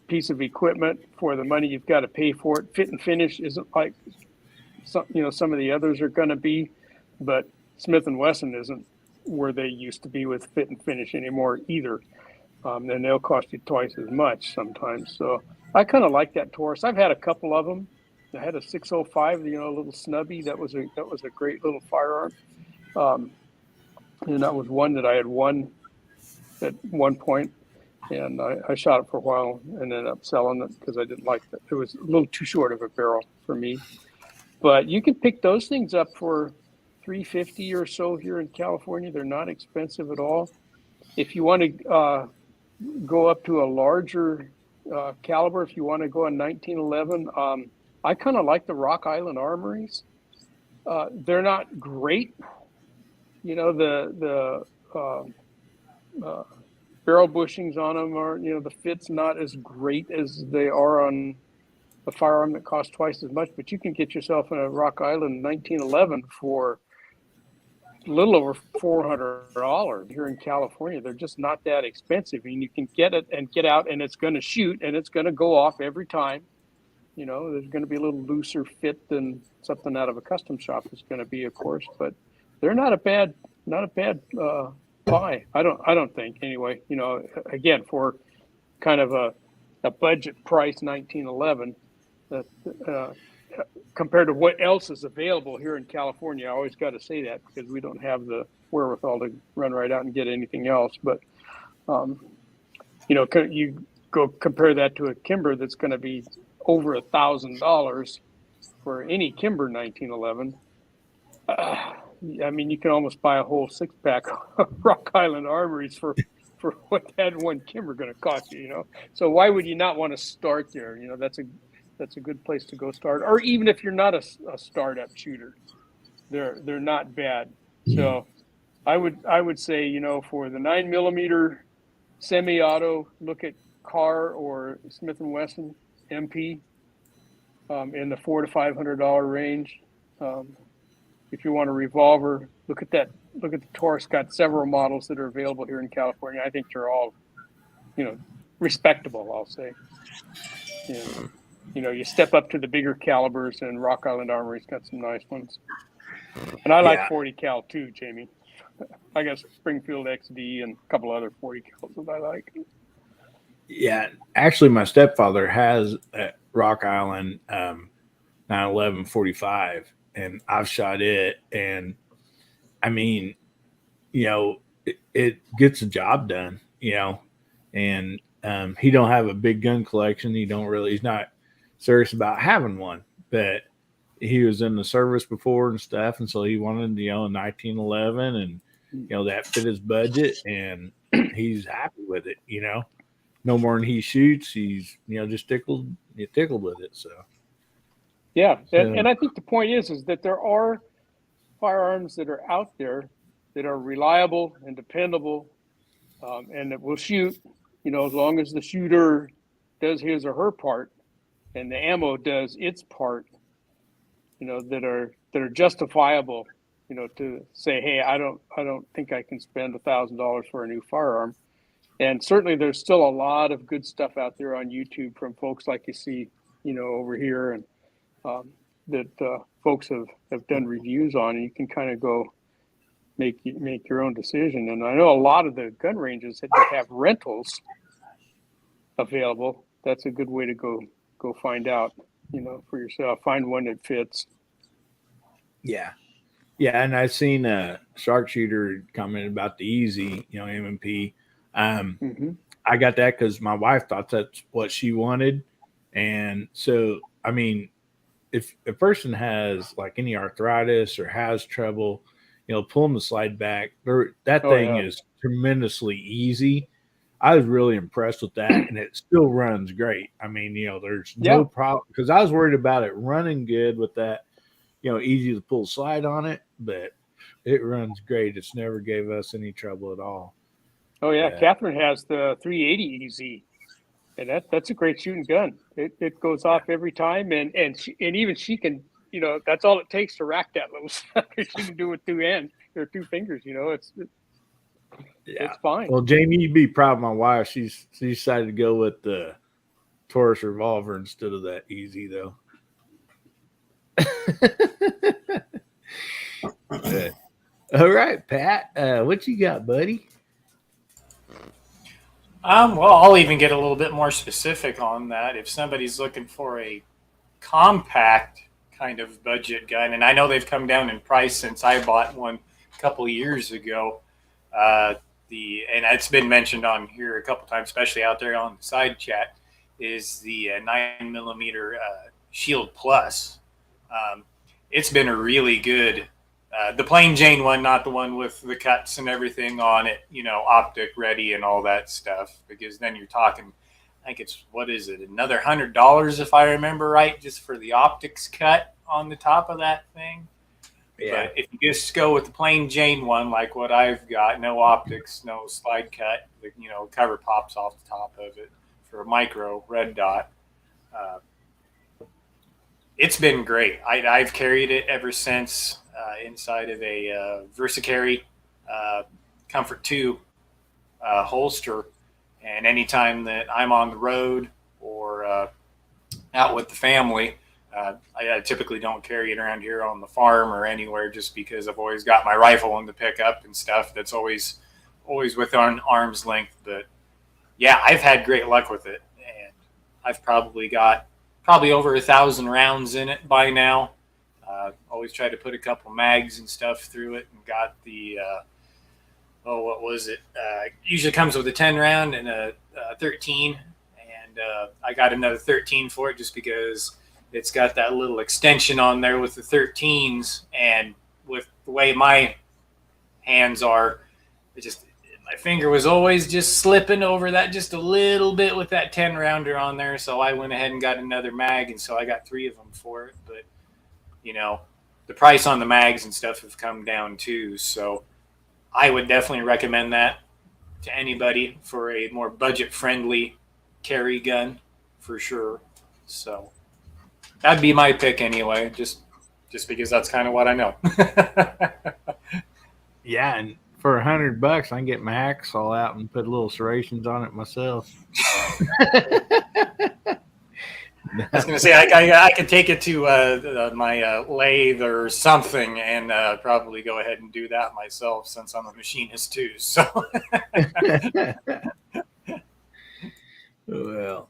piece of equipment for the money you've got to pay for it. Fit and finish isn't like some of the others are going to be, but Smith & Wesson isn't where they used to be with fit and finish anymore either. And they'll cost you twice as much sometimes. So I kind of like that Taurus. I've had a couple of them. I had a 605, a little snubby. That was a great little firearm. And that was one that I had won at one point, and I shot it for a while and ended up selling it because I didn't like it. It was a little too short of a barrel for me. But you can pick those things up for $350 or so here in California. They're not expensive at all. If you want to go up to a larger caliber, if you want to go on 1911, I kind of like the Rock Island Armories. They're not great. The barrel bushings on them are, the fit's not as great as they are on a firearm that costs twice as much, but you can get yourself a Rock Island 1911 for a little over $400 here in California. They're just not that expensive, and you can get it and get out, and it's going to shoot, and it's going to go off every time. There's going to be a little looser fit than something out of a custom shop is going to be, of course, but they're not a bad buy. I don't think anyway. Again, for kind of a budget price 1911, compared to what else is available here in California. I always got to say that because we don't have the wherewithal to run right out and get anything else. But you go compare that to a Kimber that's going to be over $1,000 for any Kimber 1911. You can almost buy a whole 6-pack of Rock Island Armories for what that one Kimber going to cost you. So why would you not want to start there? That's a good place to go start. Or even if you're not a startup shooter, they're not bad. So I would say, for the 9mm semi-auto, look at Kahr or Smith & Wesson MP in the $400 to $500 range. If you want a revolver, look at that. Look at the Taurus. Got several models that are available here in California. I think they're all, respectable. I'll say. You step up to the bigger calibers, and Rock Island Armory's got some nice ones. And I like 40 cal too, Jamie. I got Springfield XD and a couple other 40 cals that I like. Yeah, actually, my stepfather has a Rock Island 911 45, and I've shot it, and it gets the job done, and he don't have a big gun collection. He's not serious about having one, but he was in the service before and stuff, and so he wanted, a 1911, and that fit his budget, and he's happy with it. No more than he shoots. He's just tickled with it. So yeah, and I think the point is that there are firearms that are out there that are reliable and dependable, and that will shoot. As long as the shooter does his or her part, and the ammo does its part. That are justifiable. To say, hey, I don't think I can spend $1,000 for a new firearm. And certainly there's still a lot of good stuff out there on YouTube from folks like you see, over here, and that folks have done reviews on, and you can kind of go make your own decision. And I know a lot of the gun ranges that have rentals available. That's a good way to go find out, for yourself. Find one that fits. Yeah. Yeah, and I've seen a Sharpshooter comment about the Easy, M&P. I got that because my wife thought that's what she wanted. And so, if a person has like any arthritis or has trouble, pull them the slide back. That thing is tremendously easy. I was really impressed with that, and it still runs great. I mean, there's no problem, because I was worried about it running good with that, easy to pull slide on it, but it runs great. It's never gave us any trouble at all. Oh yeah, Catherine has the 380 EZ, and that's a great shooting gun. It goes off every time, and even she can, that's all it takes to rack that little sucker. She can do it with two fingers. It's fine. Well, Jamie, you'd be proud of my wife. She decided to go with the Taurus revolver instead of that easy, though. All right, Pat, what you got, buddy? Well, I'll even get a little bit more specific on that. If somebody's looking for a compact kind of budget gun, and I know they've come down in price since I bought one a couple of years ago. And it's been mentioned on here a couple times, especially out there on the side chat, is the 9mm Shield Plus. It's been a really good, the plain Jane one, not the one with the cuts and everything on it, optic ready and all that stuff, because then you're talking, I think it's, another $100 if I remember right, just for the optics cut on the top of that thing. Yeah. But if you just go with the plain Jane one, like what I've got, no optics, no slide cut, the cover pops off the top of it for a micro red dot. It's been great. I've carried it ever since inside of a VersaCarry Comfort 2 holster. And anytime that I'm on the road or out with the family, I typically don't carry it around here on the farm or anywhere, just because I've always got my rifle in the pickup and stuff. That's always within arm's length. But yeah, I've had great luck with it, and I've probably got over 1,000 rounds in it by now. Always try to put a couple mags and stuff through it, and got the what was it? Usually comes with a 10 round and a 13, and I got another 13 for it just because it's got that little extension on there with the 13s, and with the way my hands are, my finger was always just slipping over that just a little bit with that 10 rounder on there. So I went ahead and got another mag, and so I got 3 of them for it. But the price on the mags and stuff have come down too. So I would definitely recommend that to anybody for a more budget friendly carry gun for sure. So that'd be my pick anyway, just because that's kind of what I know. Yeah, and for $100, I can get my hacksaw out and put little serrations on it myself. I was going to say I could take it to my lathe or something, and probably go ahead and do that myself, since I'm a machinist too. So, well,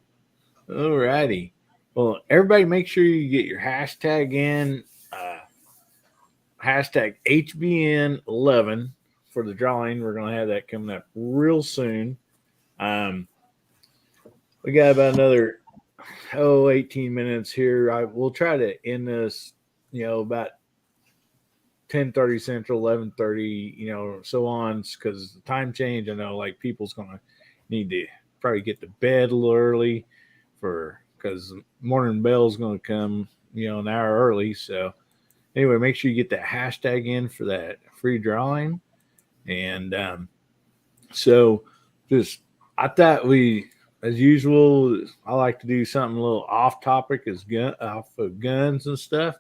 all righty. Well, everybody, make sure you get your hashtag in. Hashtag HBN11 for the drawing. We're going to have that coming up real soon. We got about another 18 minutes here. We'll try to end this, about 10:30 Central, 11:30, so on, because the time change. I know, like, people's going to need to probably get to bed a little early because morning bell's going to come, an hour early. So anyway, make sure you get that hashtag in for that free drawing. And so I thought as usual, I like to do something a little off topic, off of guns and stuff.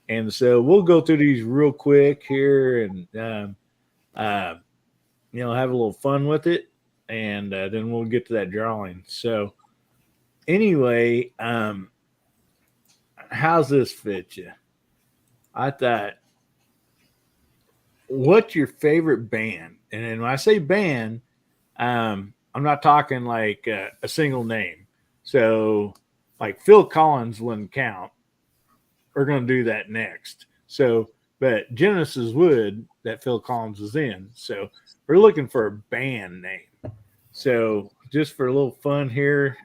And so we'll go through these real quick here and, have a little fun with it. And then we'll get to that drawing. So anyway, how's this fit you? I thought, what's your favorite band? And when I say band, I'm not talking like a single name. So like Phil Collins wouldn't count. We're going to do that next. So, but Genesis would, that Phil Collins was in. So we're looking for a band name. So just for a little fun here,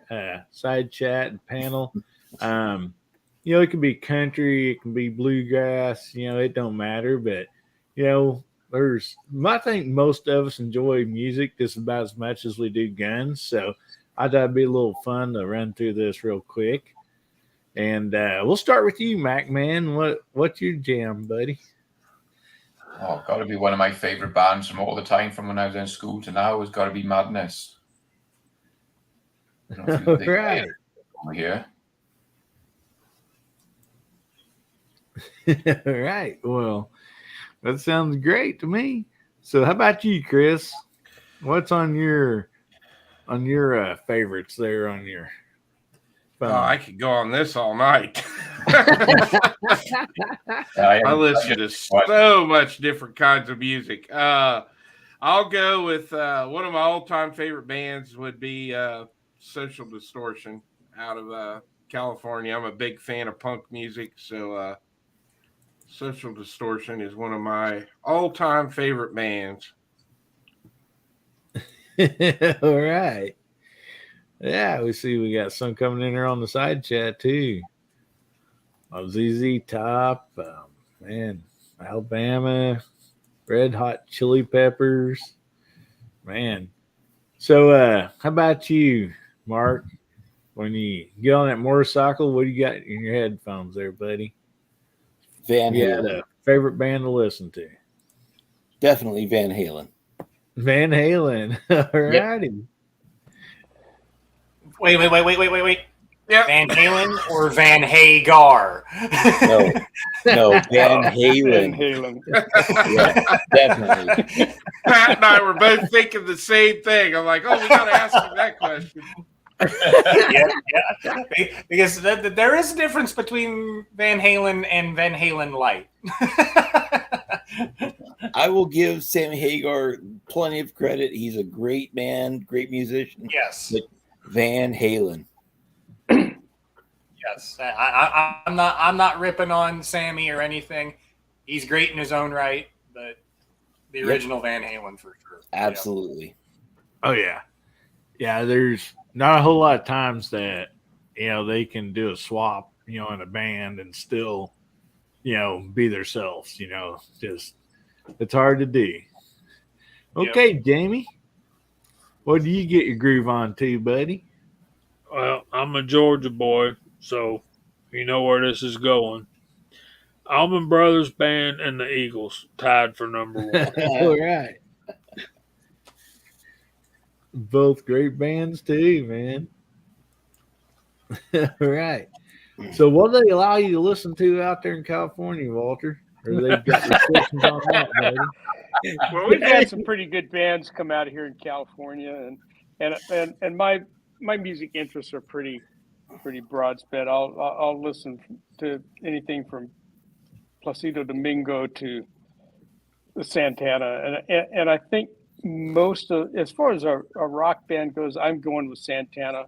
side chat and panel, it can be country, it can be bluegrass, it don't matter. But, I think most of us enjoy music just about as much as we do guns. So I thought it'd be a little fun to run through this real quick. And we'll start with you, Mac, man. What's your jam, buddy? Oh, got to be one of my favorite bands from all the time from when I was in school to now. Has got to be Madness. I don't know if you think Right. over here. All right. Well, that sounds great to me. So, how about you, Chris? What's on your favorites there on your phone? I could go on this all night. I I listen to so much different kinds of music. I'll go with one of my all-time favorite bands would be Social Distortion out of California. I'm a big fan of punk music, so Social Distortion is one of my all-time favorite bands. All right. Yeah, we got some coming in here on the side chat too. ZZ Top, man, Alabama, Red Hot Chili Peppers, man. So, how about you, Mark? When you get on that motorcycle, what do you got in your headphones there, buddy? Van You got Halen. a favorite band to listen to? Definitely Van Halen. Van Halen. All righty. Wait. Yeah. Van Halen or Van Hagar? No, Van Van Halen. Halen. Yeah, definitely. Pat and I were both thinking the same thing. I'm like, oh, we got to ask him that question. yeah. Because there is a difference between Van Halen and Van Halen Light. I will give Sammy Hagar plenty of credit. He's a great man, great musician. Yes. But Van Halen. Yes. I'm not ripping on Sammy or anything. He's great in his own right, but the original Van Halen for sure. Absolutely. Oh yeah. Yeah, there's not a whole lot of times that, they can do a swap, in a band and still, be themselves, just it's hard to do. Okay, Jamie. What do you get your groove on to, buddy? Well, I'm a Georgia boy, so you know where this is going. Allman Brothers Band and the Eagles tied for number one. All right. Both great bands too, man. All right. So what do they allow you to listen to out there in California, Walter? Or they've got restrictions on that, buddy? Well, we've had some pretty good bands come out of here in California, and my music interests are pretty broad spread. I'll listen to anything from Placido Domingo to Santana, and I think most of, as far as a rock band goes, I'm going with Santana.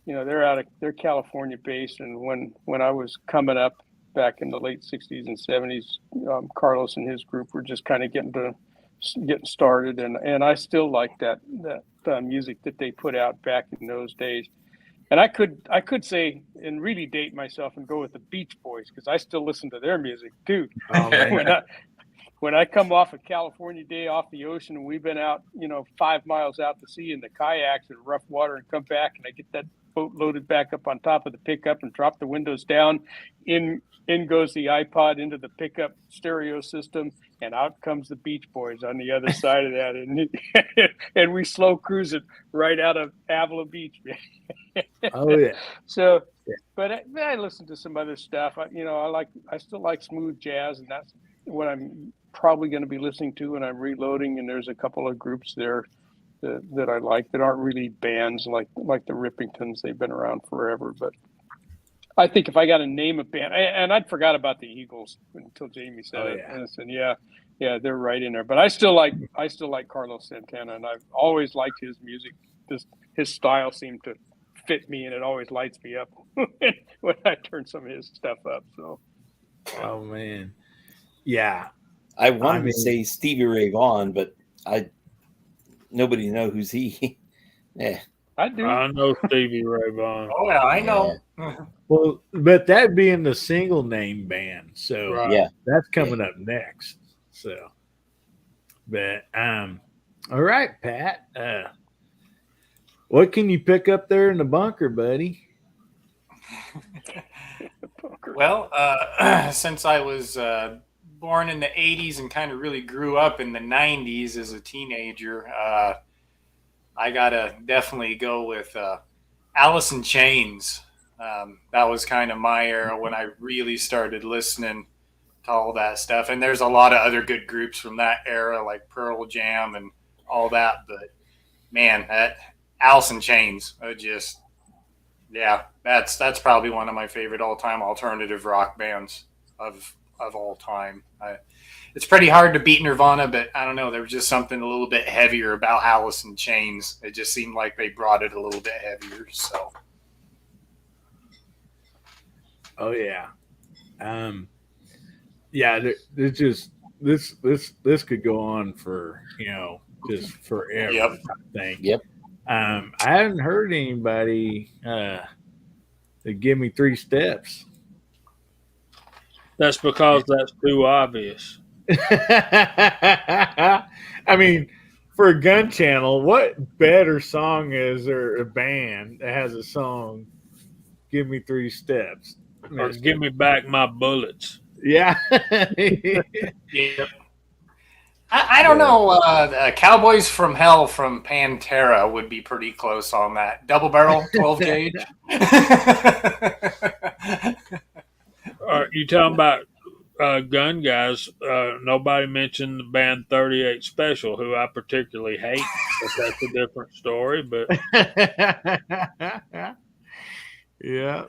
They're California based, and when I was coming up back in the late 60s and 70s, Carlos and his group were just kind of getting started, and I still like that music that they put out back in those days. And I could say and really date myself and go with the Beach Boys, because I still listen to their music too. Oh, man. When I come off a California day off the ocean and we've been out, 5 miles out to sea in the kayaks in rough water and come back and I get that boat loaded back up on top of the pickup and drop the windows down, in goes the iPod into the pickup stereo system, and out comes the Beach Boys on the other side of that, and we slow cruise it right out of Avila Beach. Oh yeah. So, but I listen to some other stuff. I still like smooth jazz, and that's what I'm probably going to be listening to when I'm reloading. And there's a couple of groups there that I like that aren't really bands like the Rippingtons. They've been around forever, but I think if I got to name a band, and I'd forgot about the Eagles until Jamie said it, and I said, yeah, they're right in there. But I still like Carlos Santana, and I've always liked his music. His style seemed to fit me, and it always lights me up when I turn some of his stuff up. So, oh man, yeah. I wanted to say Stevie Ray Vaughan, but nobody know who's he. Yeah, I do. I know Stevie Ray Vaughan. Oh yeah, I know. Well, but that being the single name band, so Right. Yeah. that's coming up next. So But all right, Pat. What can you pick up there in the bunker, buddy? Well, since I was born in the 80s and kind of really grew up in the 90s as a teenager, I got to definitely go with Alice in Chains. That was kind of my era when I really started listening to all that stuff. And there's a lot of other good groups from that era, like Pearl Jam and all that. But man, that Alice in Chains, that's probably one of my favorite all-time alternative rock bands of all time. It's pretty hard to beat Nirvana, but I don't know. There was just something a little bit heavier about Alice in Chains. It just seemed like they brought it a little bit heavier. So, Oh yeah, yeah. There's just this could go on for just forever. Yep. I think. Yep. I haven't heard anybody that give me 3 steps. That's because that's too obvious. I mean, for a gun channel, what better song is there a band that has a song, Give Me 3 Steps? Or give me back my bullets. Yeah. yep. I don't know. Cowboys from Hell from Pantera would be pretty close on that. Double barrel, 12 gauge. You talking about gun guys? Nobody mentioned the band 38 Special, who I particularly hate. But that's a different story. But yeah.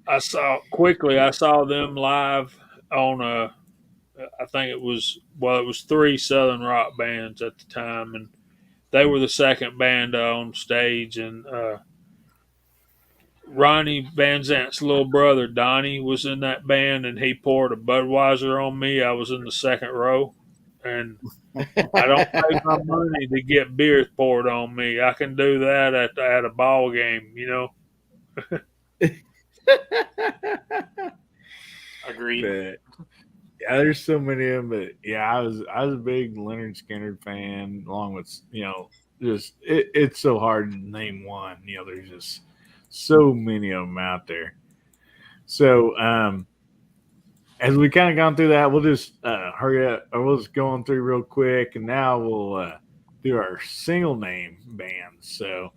I saw them live on I think it was 3 Southern rock bands at the time, and they were the second band on stage, and Ronnie Van Zant's little brother Donnie was in that band, and he poured a Budweiser on me. I was in the second row, and I don't pay my money to get beer poured on me. I can do that at a ball game, Agreed. But, yeah, there's so many of them. But yeah, I was a big Leonard Skinner fan, along with just it's so hard to name one. There's just so many of them out there. So as we kind of gone through that, we'll just hurry up, or we'll just go on through real quick, and now we'll do our single name bands. So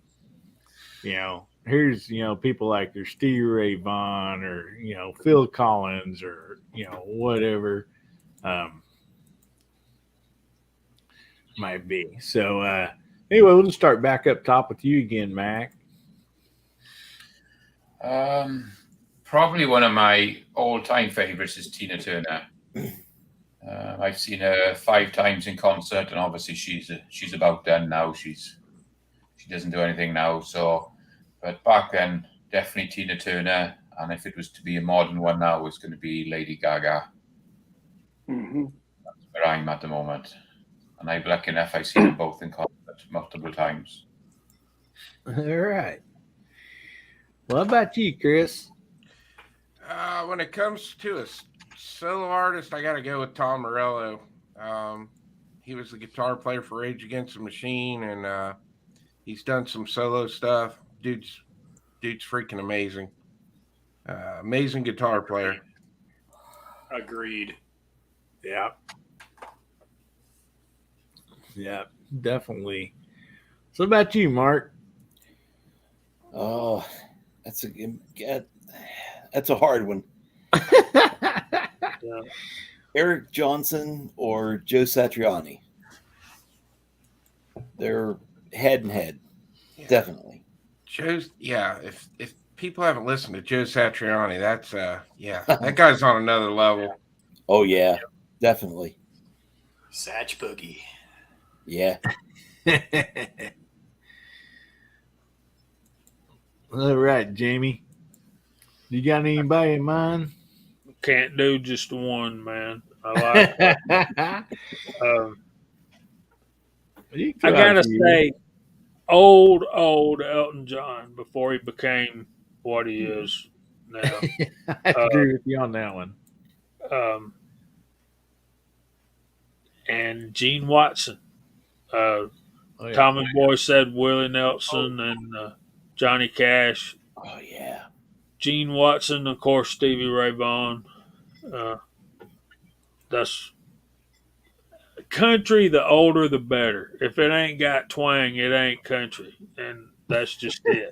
here's people like there's Stevie Ray Vaughan, or Phil Collins, or whatever might be. So anyway, we'll just start back up top with you again, Mac. Probably one of my all-time favorites is Tina Turner. I've seen her 5 times in concert, and obviously she's about done now. She doesn't do anything now. So, but back then, definitely Tina Turner. And if it was to be a modern one now, it's going to be Lady Gaga. Mm-hmm. That's where I'm at the moment. And I'm lucky enough, I've seen them both in concert multiple times. All right. What about you, Chris? When it comes to a solo artist, I got to go with Tom Morello. He was the guitar player for Rage Against the Machine, and he's done some solo stuff. Dude's freaking amazing. Amazing guitar player. Agreed. Yeah. Yeah, definitely. So about you, Mark? Oh, that's a hard one. Eric Johnson or Joe Satriani. They're head and head. Yeah. Definitely. If people haven't listened to Joe Satriani, that's that guy's on another level. Oh yeah, definitely. Satch Boogie. Yeah. All right, Jamie. You got anybody in mind? Can't do just one, man. I like that. I gotta say, old Elton John before he became what he is now. I agree with you on that one. and Gene Watson. Oh, yeah. Tommy Boy said Willie Nelson and Johnny Cash. Oh yeah. Gene Watson, of course, Stevie Ray Vaughan. That's country. The older, the better. If it ain't got twang, it ain't country, and that's just it.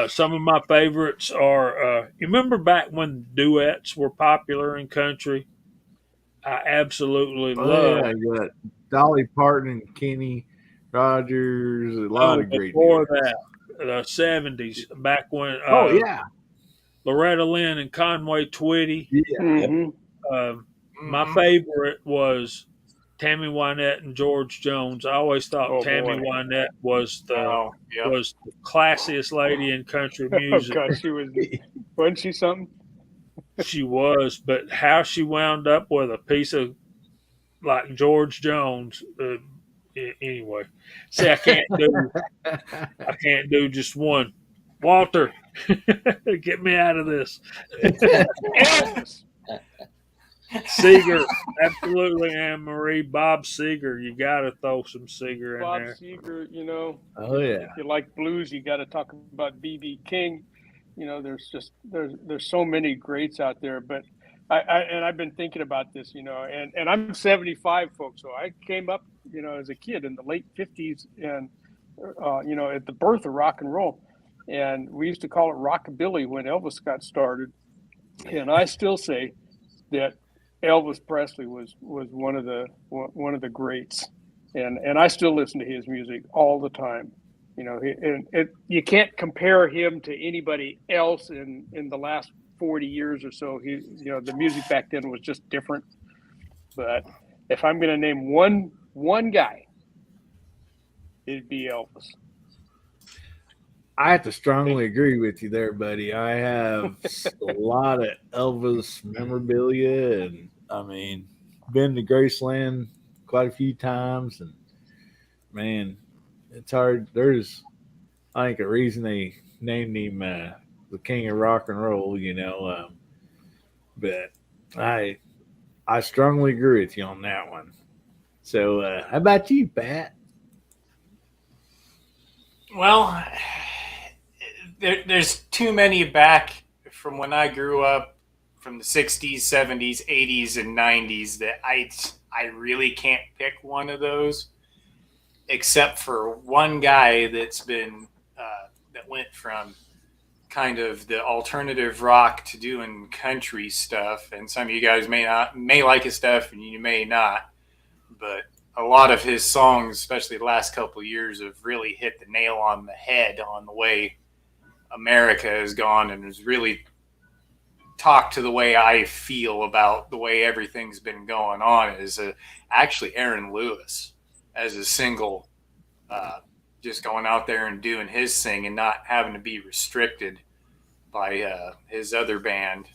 Some of my favorites are. You remember back when duets were popular in country? I absolutely love. Yeah, you got Dolly Parton and Kenny Rogers. A lot of great. Before dudes. that, the '70s, back when. Oh yeah. Loretta Lynn and Conway Twitty. Yeah. Mhm. My favorite was Tammy Wynette and George Jones. I always thought Tammy Wynette was the classiest lady in country music. Oh gosh, wasn't she something? She was, but how she wound up with a piece of like George Jones. Anyway, see, I can't do just one. Walter, get me out of this. Seeger, absolutely, Anne Marie. Bob Seger, you got to throw some Seger in Bob there. Seger, Oh yeah. if you like blues, you got to talk about B.B. King. There's so many greats out there. But I've been thinking about this, and I'm 75, folks. So I came up, as a kid in the late 50s, and at the birth of rock and roll, and we used to call it rockabilly when Elvis got started. And I still say that Elvis Presley was one of the greats, and I still listen to his music all the time. You can't compare him to anybody else in the last 40 years or so. The music back then was just different. But if I'm going to name one guy, it'd be Elvis. I have to strongly agree with you there, buddy. I have a lot of Elvis memorabilia, and I mean, been to Graceland quite a few times, and man, it's hard. There's, I think, a reason they named him the King of Rock and Roll, but I strongly agree with you on that one. So, how about you, Pat? Well, there's too many back from when I grew up, from the 60s, 70s, 80s, and 90s, that I really can't pick one of those, except for one guy that's been that went from kind of the alternative rock to doing country stuff. And some of you guys may like his stuff, and you may not, but a lot of his songs, especially the last couple of years, have really hit the nail on the head on the way America has gone, and has really talked to the way I feel about the way everything's been going on. Is actually Aaron Lewis as a single, just going out there and doing his thing and not having to be restricted by his other band.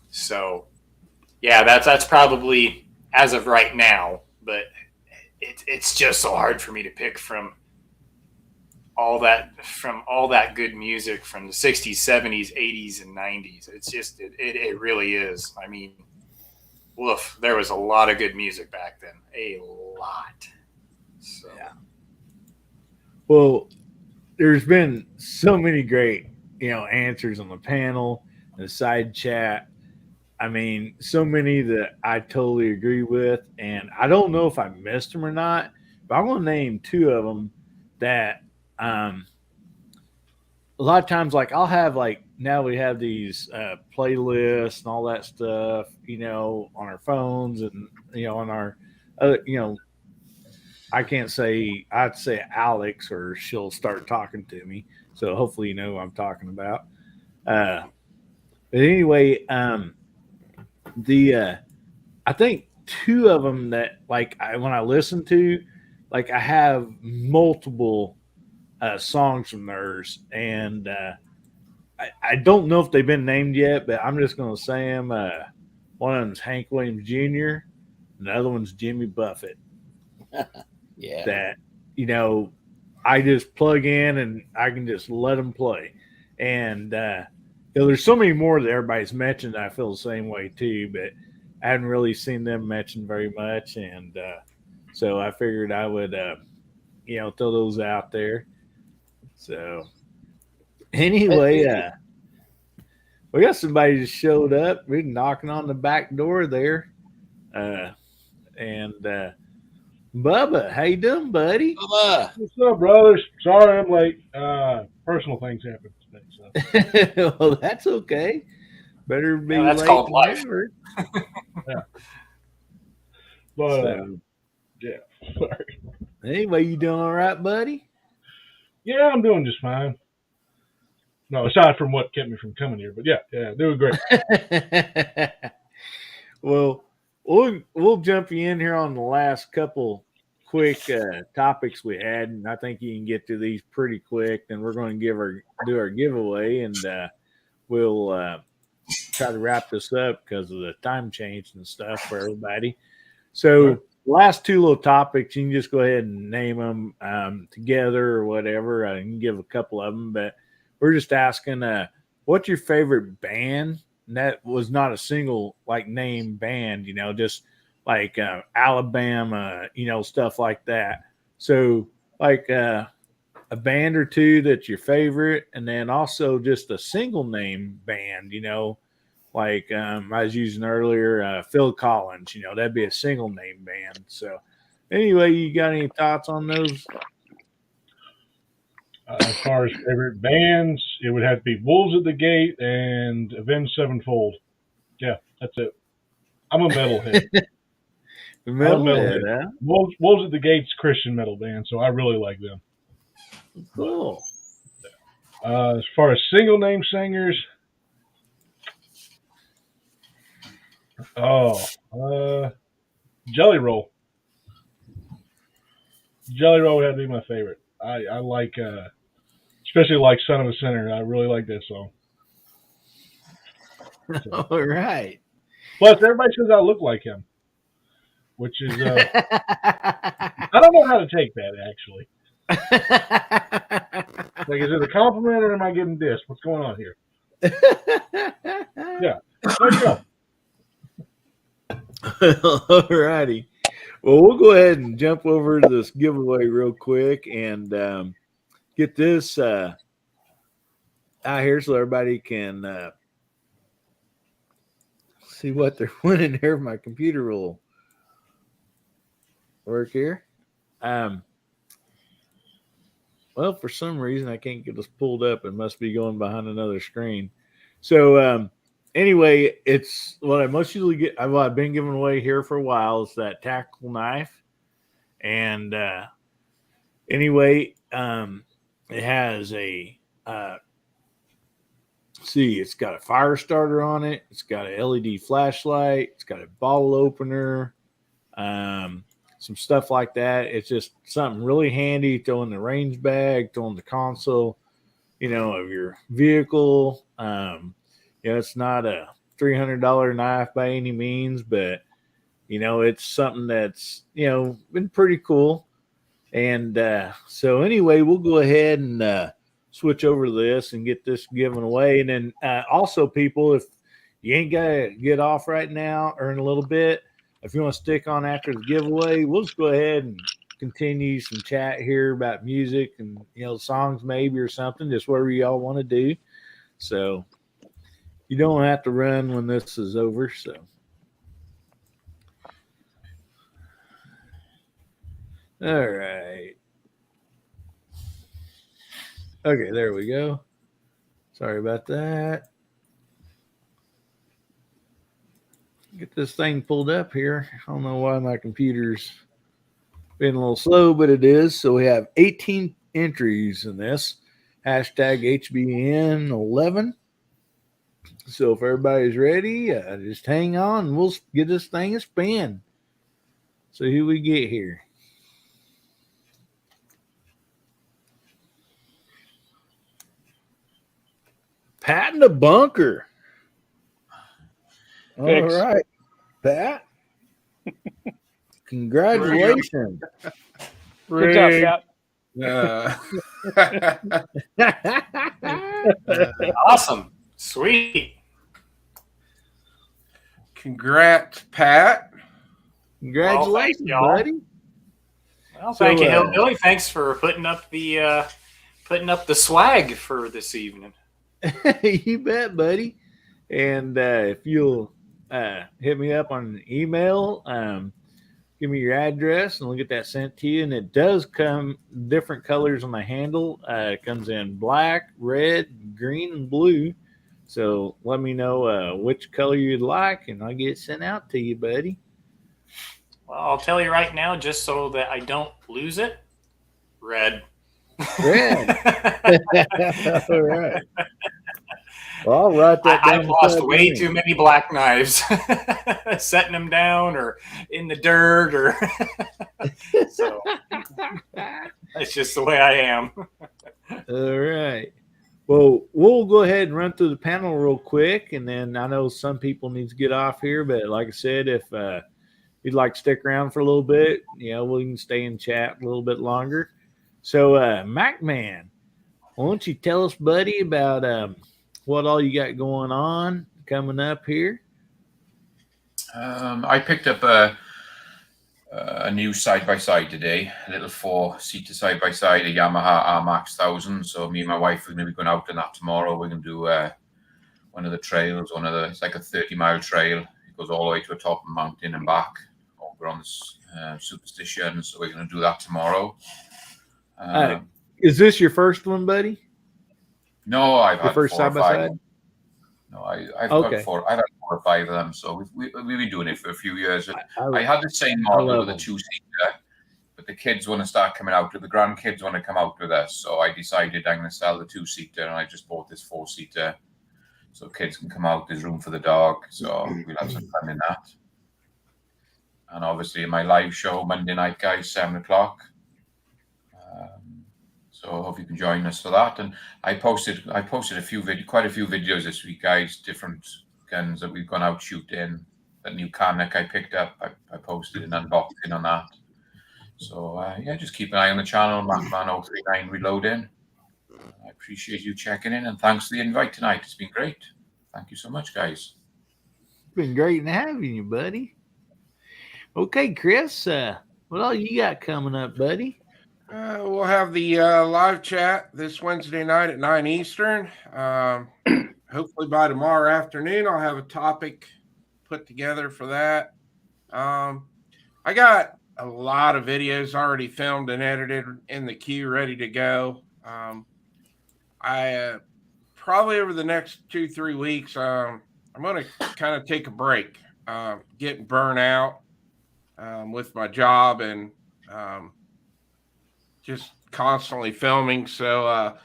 So yeah, that's probably as of right now, but it's just so hard for me to pick from all that good music from the 60s, 70s, 80s, and 90s. It's just, it really is. I mean, woof, there was a lot of good music back then. A lot. So. Yeah. Well, there's been so many great, answers on the panel, the side chat. I mean, so many that I totally agree with. And I don't know if I missed them or not, but I'm going to name two of them that, a lot of times, like I'll have now we have these playlists and all that stuff, on our phones and on our I can't say, I'd say Alex or she'll start talking to me, so hopefully you know who I'm talking about. But anyway, I think two of them that when I listen to, I have multiple songs from theirs, and I don't know if they've been named yet, but I'm just going to say them. One of them's Hank Williams Jr., and the other one's Jimmy Buffett. Yeah. That, I just plug in and I can just let them play. And there's so many more that everybody's mentioned. I feel the same way too, but I hadn't really seen them mentioned very much, and so I figured I would, throw those out there. So anyway, we got somebody just showed up. We're knocking on the back door there, and Bubba, how you doing, buddy? Bubba. What's up, brothers? Sorry I'm late. Personal things happened today. So. Well, that's okay. Better be that's late called than life. never. But So, yeah, sorry. anyway, you doing all right, buddy? Yeah, I'm doing just fine. No, aside from what kept me from coming here, but yeah, doing great. Well, we'll jump you in here on the last couple quick topics we had, and I think you can get to these pretty quick. Then we're going to do our giveaway, and we'll try to wrap this up because of the time change and stuff for everybody. So, last two little topics, you can just go ahead and name them together or whatever. I can give a couple of them, but we're just asking, what's your favorite band? And that was not a single name band, just like Alabama, stuff like that. So a band or two that's your favorite, and then also just a single name band, like I was using earlier, Phil Collins, that'd be a single name band. So anyway, you got any thoughts on those? As far as favorite bands, it would have to be Wolves at the Gate and Avenged Sevenfold. Yeah, that's it. I'm a metalhead. Metalhead, huh? Wolves at the Gate's Christian metal band, so I really like them. Cool. As far as single name singers, Jelly Roll. Jelly Roll would have to be my favorite. I like, especially like Son of a Sinner. I really like that song. So. All right. Plus, everybody says I look like him, which is, I don't know how to take that, actually. Like, is it a compliment or am I getting dissed? What's going on here? Yeah. There you go. All righty. Well, we'll go ahead and jump over to this giveaway real quick and get this out here so everybody can see what they're winning here. My computer will work here. Well, for some reason, I can't get this pulled up. It must be going behind another screen. So, anyway, it's what I most usually get. I've been giving away here for a while. It's that tactical knife, and anyway, it has a it's got a fire starter on it. It's got a LED flashlight. It's got a bottle opener, some stuff like that. It's just something really handy. Throw in the range bag, throw in the console, of your vehicle. It's not a $300 knife by any means, but it's something that's been pretty cool. And so anyway, we'll go ahead and switch over to this and get this given away. And then also, people, if you ain't got to get off right now or in a little bit, if you want to stick on after the giveaway, we'll just go ahead and continue some chat here about music and songs maybe or something, just whatever y'all want to do. So you don't have to run when this is over. So all right. Okay, there we go. Sorry about that. Get this thing pulled up here. I don't know why my computer's been a little slow, but it is. So we have 18 entries in this. Hashtag HBN11. So if everybody's ready, just hang on and we'll get this thing a spin. So who we get here? Pat in the bunker. Thanks. All right, Pat. Congratulations. Good job, Pat. Awesome. Sweet. Congrats, Pat. Congratulations, y'all. buddy. Well, thank you, So, Hillbilly. Thanks for putting up the swag for this evening. You bet, buddy. And if you'll hit me up on an email, give me your address, and we'll get that sent to you. And it does come different colors on the handle. It comes in black, red, green, and blue. So let me know which color you'd like, and I'll get it sent out to you, buddy. Well, I'll tell you right now, just so that I don't lose it. Red. Red. All right. Well, I'll write that down. I've lost way too many black knives, setting them down or in the dirt, or so. That's just the way I am. All right. Well, we'll go ahead and run through the panel real quick, and then I know some people need to get off here, but like I said, if you'd like to stick around for a little bit, we can stay and chat a little bit longer. So, MacMan, why don't you tell us, buddy, about what all you got going on coming up here? I picked up a new side-by-side today, a little 4-seater side-by-side, a Yamaha RMAX 1000. So me and my wife are going to be going out on that tomorrow. We're going to do one of the trails, it's like a 30-mile trail. It goes all the way to the top of the mountain and back over on this Superstition. So we're going to do that tomorrow. Is this your first one, buddy? No, I've had first 4 or 5. side-by-side? No, I've had 4 or 5 of them. So we've been doing it for a few years. I had the same model with a 2-seater, but the kids want to start coming out. The grandkids want to come out with us. So I decided I'm going to sell the 2-seater, and I just bought this 4-seater so kids can come out. There's room for the dog. So we'll have some fun in that. And obviously my live show Monday night, guys, 7 o'clock. So I hope you can join us for that. And I posted quite a few videos this week, guys. Different guns that we've gone out shooting. That new Canik I picked up, I posted an unboxing on that. So just keep an eye on the channel, MacMan039 Reloading. I appreciate you checking in, and thanks for the invite tonight. It's been great. Thank you so much, guys. It's been great having you, buddy. Okay, Chris, what all you got coming up, buddy? We'll have the live chat this Wednesday night at 9 Eastern. Hopefully by tomorrow afternoon, I'll have a topic put together for that. I got a lot of videos already filmed and edited in the queue, ready to go. I probably over the next 2-3 weeks, I'm going to kind of take a break, getting burnt out with my job and just constantly filming. So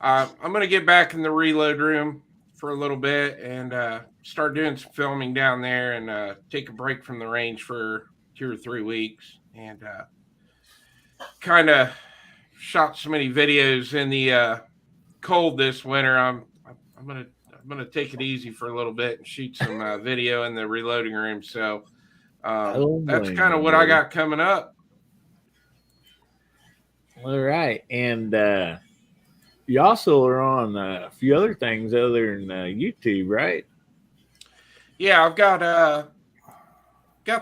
I'm going to get back in the reload room for a little bit and start doing some filming down there and take a break from the range for 2 or 3 weeks. And kind of shot so many videos in the cold this winter. I'm gonna take it easy for a little bit and shoot some video in the reloading room. So that's kind of what I got coming up. All right, and you also are on a few other things other than YouTube, right? Yeah, I've got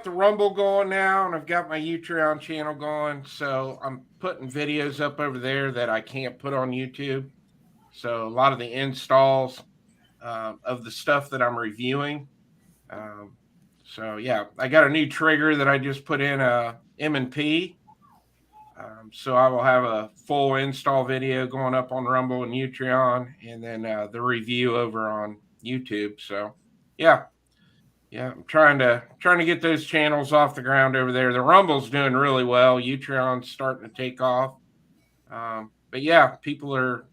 the Rumble going now, and I've got my Utreon channel going. So I'm putting videos up over there that I can't put on YouTube. So a lot of the installs of the stuff that I'm reviewing. So yeah, I got a new trigger that I just put in M&P. So I will have a full install video going up on Rumble and Utreon, and then the review over on YouTube. So yeah, I'm trying to get those channels off the ground over there. The Rumble's doing really well. Utreon's starting to take off. But yeah, people are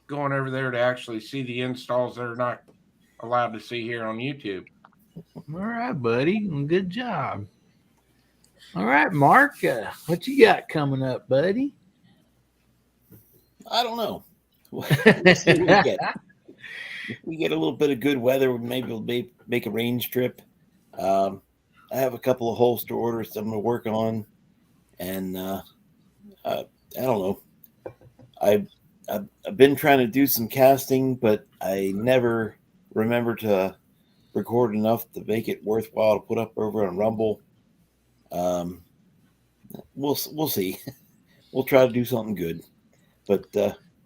going over there to actually see the installs that are not allowed to see here on YouTube. All right, buddy. Good job. All right, Mark, what you got coming up, buddy? I don't know. If we get a little bit of good weather, maybe we'll make a range trip. I have a couple of holster orders I'm going to work on, and I don't know. I've been trying to do some casting, but I never remember to record enough to make it worthwhile to put up over on Rumble. We'll see. We'll try to do something good. But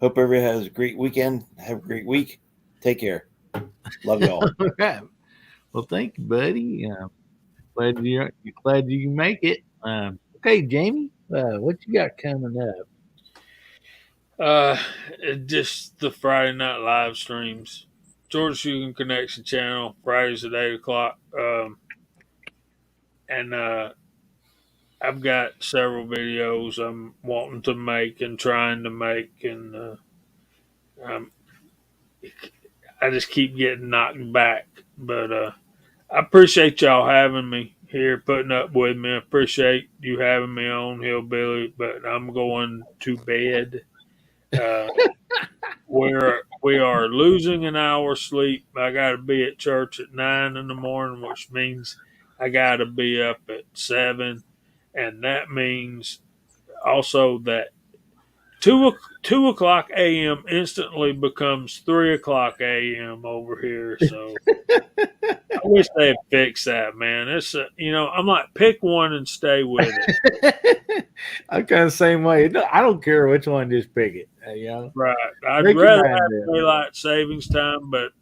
hope everybody has a great weekend. Have a great week. Take care. Love y'all. All right. Well, thank you, buddy. Glad you can make it. Okay, Jamie, what you got coming up? Just the Friday night live streams. Georgia Shooting Connection channel, Fridays at 8 o'clock. And I've got several videos I'm wanting to make and trying to make, and I just keep getting knocked back. But I appreciate y'all having me here, putting up with me. I appreciate you having me on, Hillbilly, but I'm going to bed. We are losing an hour's sleep. I got to be at church at 9 in the morning, which means I got to be up at 7, and that means also that 2 o'clock a.m. instantly becomes 3 o'clock a.m. over here. So I wish they'd fix that, man. It's I'm like, pick one and stay with it. I'm kind of the same way. I don't care which one, just pick it. Right. I'd rather have daylight savings time, but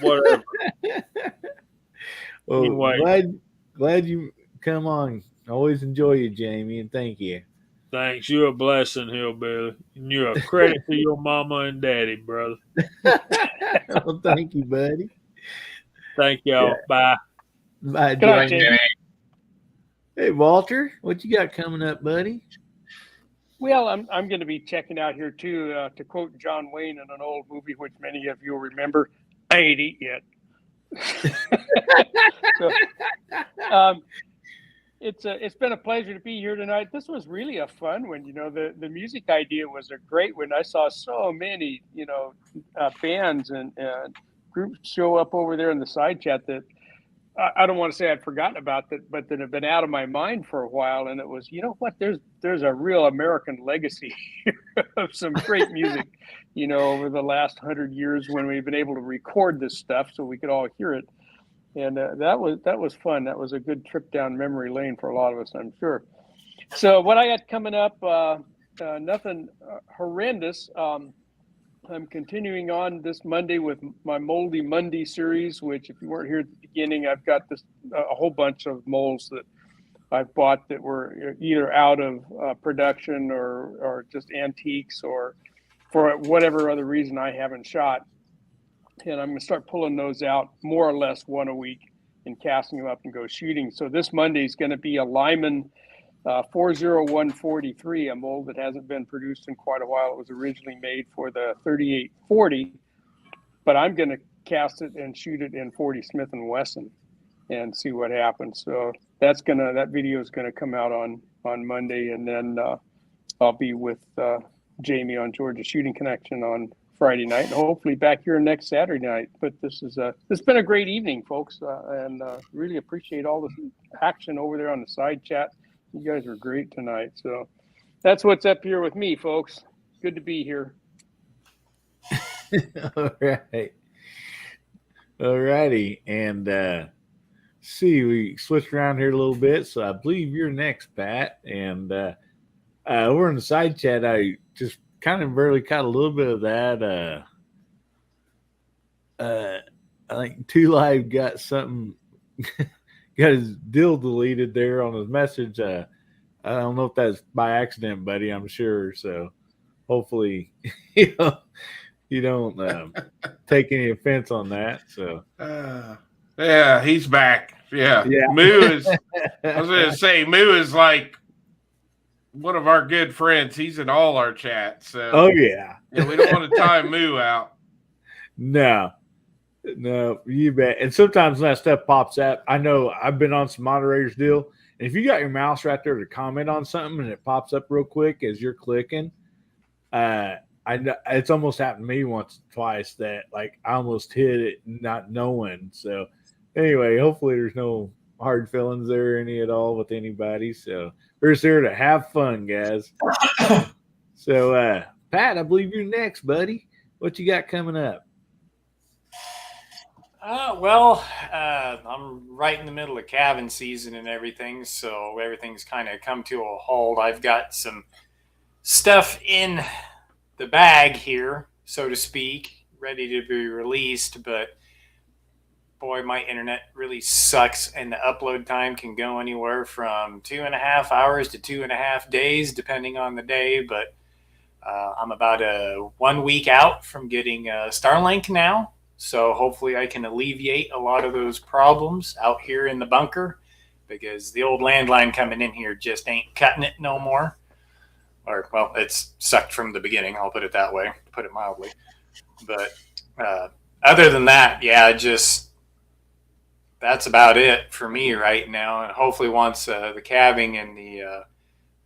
whatever. Well, anyway, glad you come on. Always enjoy you, Jamie, and thank you. Thanks. You're a blessing, Hillbilly. And you're a credit to your mama and daddy, brother. Well, thank you, buddy. Thank y'all. Yeah. Bye, Jamie. Hey, Walter, what you got coming up, buddy? Well, I'm going to be checking out here too. To quote John Wayne in an old movie, which many of you will remember, I ain't eat yet. So, it's been a pleasure to be here tonight. This was really a fun one. The music idea was a great one. I saw so many bands and groups show up over there in the side chat that I don't want to say I'd forgotten about that, but that have been out of my mind for a while. And it was, there's a real American legacy of some great music, over the last 100 years when we've been able to record this stuff so we could all hear it. And that was fun. That was a good trip down memory lane for a lot of us, I'm sure. So what I got coming up, nothing horrendous. I'm continuing on this Monday with my Moldy Monday series, which if you weren't here at the beginning, I've got a whole bunch of molds that I've bought that were either out of production or just antiques or for whatever other reason I haven't shot. And I'm going to start pulling those out more or less one a week and casting them up and go shooting. So this Monday is going to be a Lyman 40143, a mold that hasn't been produced in quite a while. It was originally made for the 3840, but I'm going to cast it and shoot it in 40 Smith & Wesson and see what happens. So that video is going to come out on Monday, and then I'll be with Jamie on Georgia Shooting Connection on Friday night, and hopefully back here next Saturday night. But it's been a great evening, folks, and really appreciate all the action over there on the side chat. You guys were great tonight. So that's what's up here with me, folks. Good to be here. All right. All righty. And see, we switched around here a little bit. So I believe you're next, Pat. And over in the side chat, I just kind of barely caught a little bit of that. I think Two Live got something got his deal deleted there on his message. I don't know if that's by accident, buddy. I'm sure. So hopefully you don't take any offense on that. So yeah, he's back. Yeah. Moo is. I was going to say Moo is like one of our good friends. He's in all our chats. So oh yeah, we don't want to time Moo out. No, you bet. And sometimes when that stuff pops up, I know I've been on some moderators deal, and if you got your mouse right there to comment on something and it pops up real quick as you're clicking, it's almost happened to me once or twice that like I almost hit it not knowing. So anyway, hopefully there's no hard feelings there any at all with anybody. So we're just here to have fun, guys. So Pat, I believe you're next, buddy. What you got coming up? I'm right in the middle of calving season and everything, so everything's kind of come to a halt. I've got some stuff in the bag here, so to speak, ready to be released, but boy, my internet really sucks, and the upload time can go anywhere from 2.5 hours to 2.5 days, depending on the day. But I'm about 1 week out from getting Starlink now, so hopefully I can alleviate a lot of those problems out here in the bunker, because the old landline coming in here just ain't cutting it no more. Or, well, it's sucked from the beginning, I'll put it that way, to put it mildly. But other than that, yeah, that's about it for me right now. And hopefully once the calving and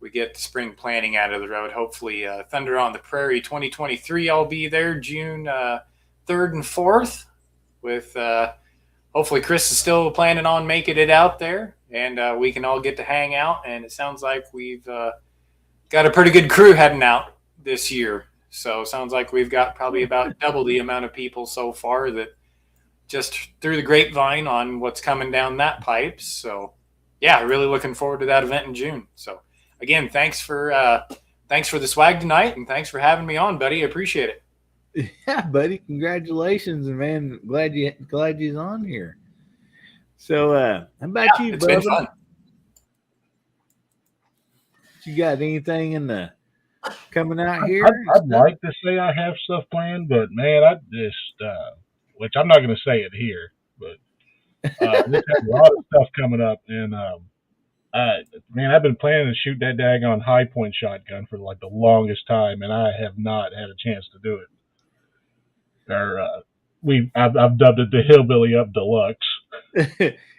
we get the spring planting out of the road, hopefully Thunder on the Prairie 2023, I'll be there June 3rd and 4th with hopefully Chris is still planning on making it out there, and we can all get to hang out. And it sounds like we've got a pretty good crew heading out this year. So it sounds like we've got probably about double the amount of people so far that just through the grapevine on what's coming down that pipe. So yeah, really looking forward to that event in June. So again, thanks for the swag tonight, and thanks for having me on, buddy. I appreciate it. Yeah, buddy. Congratulations, and man, glad you's on here. So how about you, it's been Bubba? fun. You got anything in the coming out here? I'd like to say I have stuff planned, but man, I just which I'm not going to say it here, but just have a lot of stuff coming up, and I've been planning to shoot that daggone high point shotgun for like the longest time, and I have not had a chance to do it. Or I've dubbed it the Hillbilly Up Deluxe.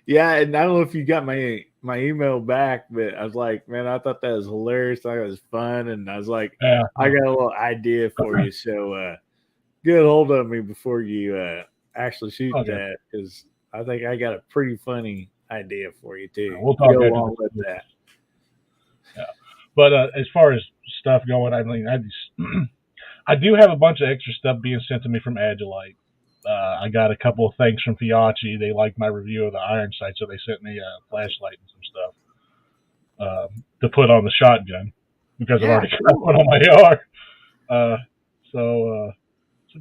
Yeah, and I don't know if you got my email back, but I was like, man, I thought that was hilarious. I thought it was fun, and I was like, Yeah. I got a little idea for you, so get a hold of me before you actually shoot that, because I think I got a pretty funny idea for you too. We'll talk go along with that. Yeah, but as far as stuff going, I mean, I do have a bunch of extra stuff being sent to me from Agilite. I got a couple of things from Fiachi. They liked my review of the iron sight, so they sent me a flashlight and some stuff to put on the shotgun, because I've already got one on my AR. So it's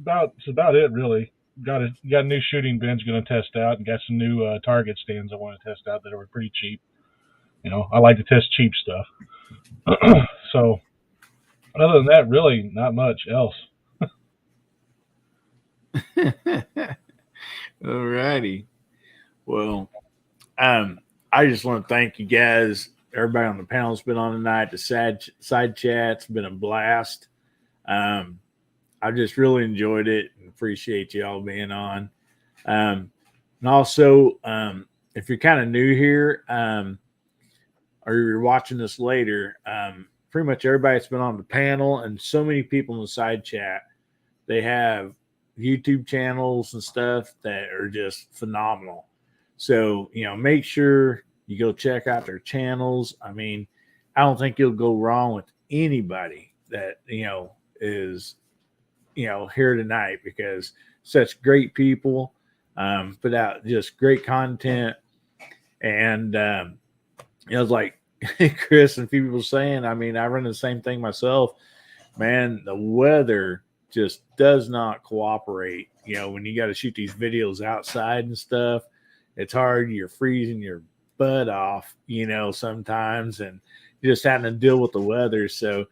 about it, really. Got a new shooting bench going to test out, and got some new target stands I want to test out that were pretty cheap. You know, I like to test cheap stuff. So other than that, really not much else. All righty. Well, I just want to thank you guys. Everybody on the panel's been on tonight. The side chat's been a blast. I just really enjoyed it and appreciate you all being on. And also, if you're kind of new here, or you're watching this later, pretty much everybody that's been on the panel and so many people in the side chat, they have YouTube channels and stuff that are just phenomenal. So, make sure you go check out their channels. I mean, I don't think you'll go wrong with anybody that, is, here tonight, because such great people put out just great content. And it's like Chris and people saying, I mean, I run the same thing myself, man. The weather just does not cooperate. When you got to shoot these videos outside and stuff, it's hard. You're freezing your butt off, sometimes, and you're just having to deal with the weather. So,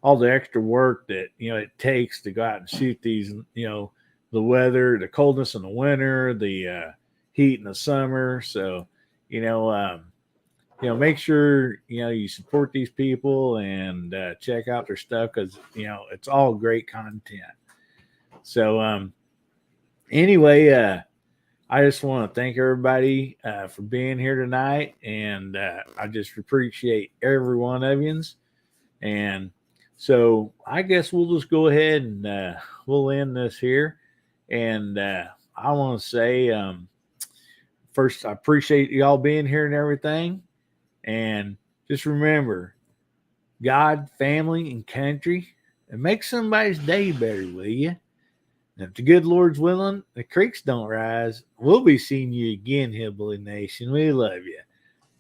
all the extra work that, it takes to go out and shoot these, the weather, the coldness in the winter, the heat in the summer. So, make sure, you support these people and check out their stuff, because, it's all great content. So, anyway, I just want to thank everybody for being here tonight. And I just appreciate every one of you. And so I guess we'll just go ahead and we'll end this here. And I want to say, first, I appreciate y'all being here and everything. And just remember, God, family, and country, and make somebody's day better, will you? And if the good Lord's willing, the creeks don't rise, we'll be seeing you again, Hillbilly Nation. We love you.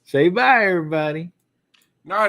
Say bye, everybody. Night.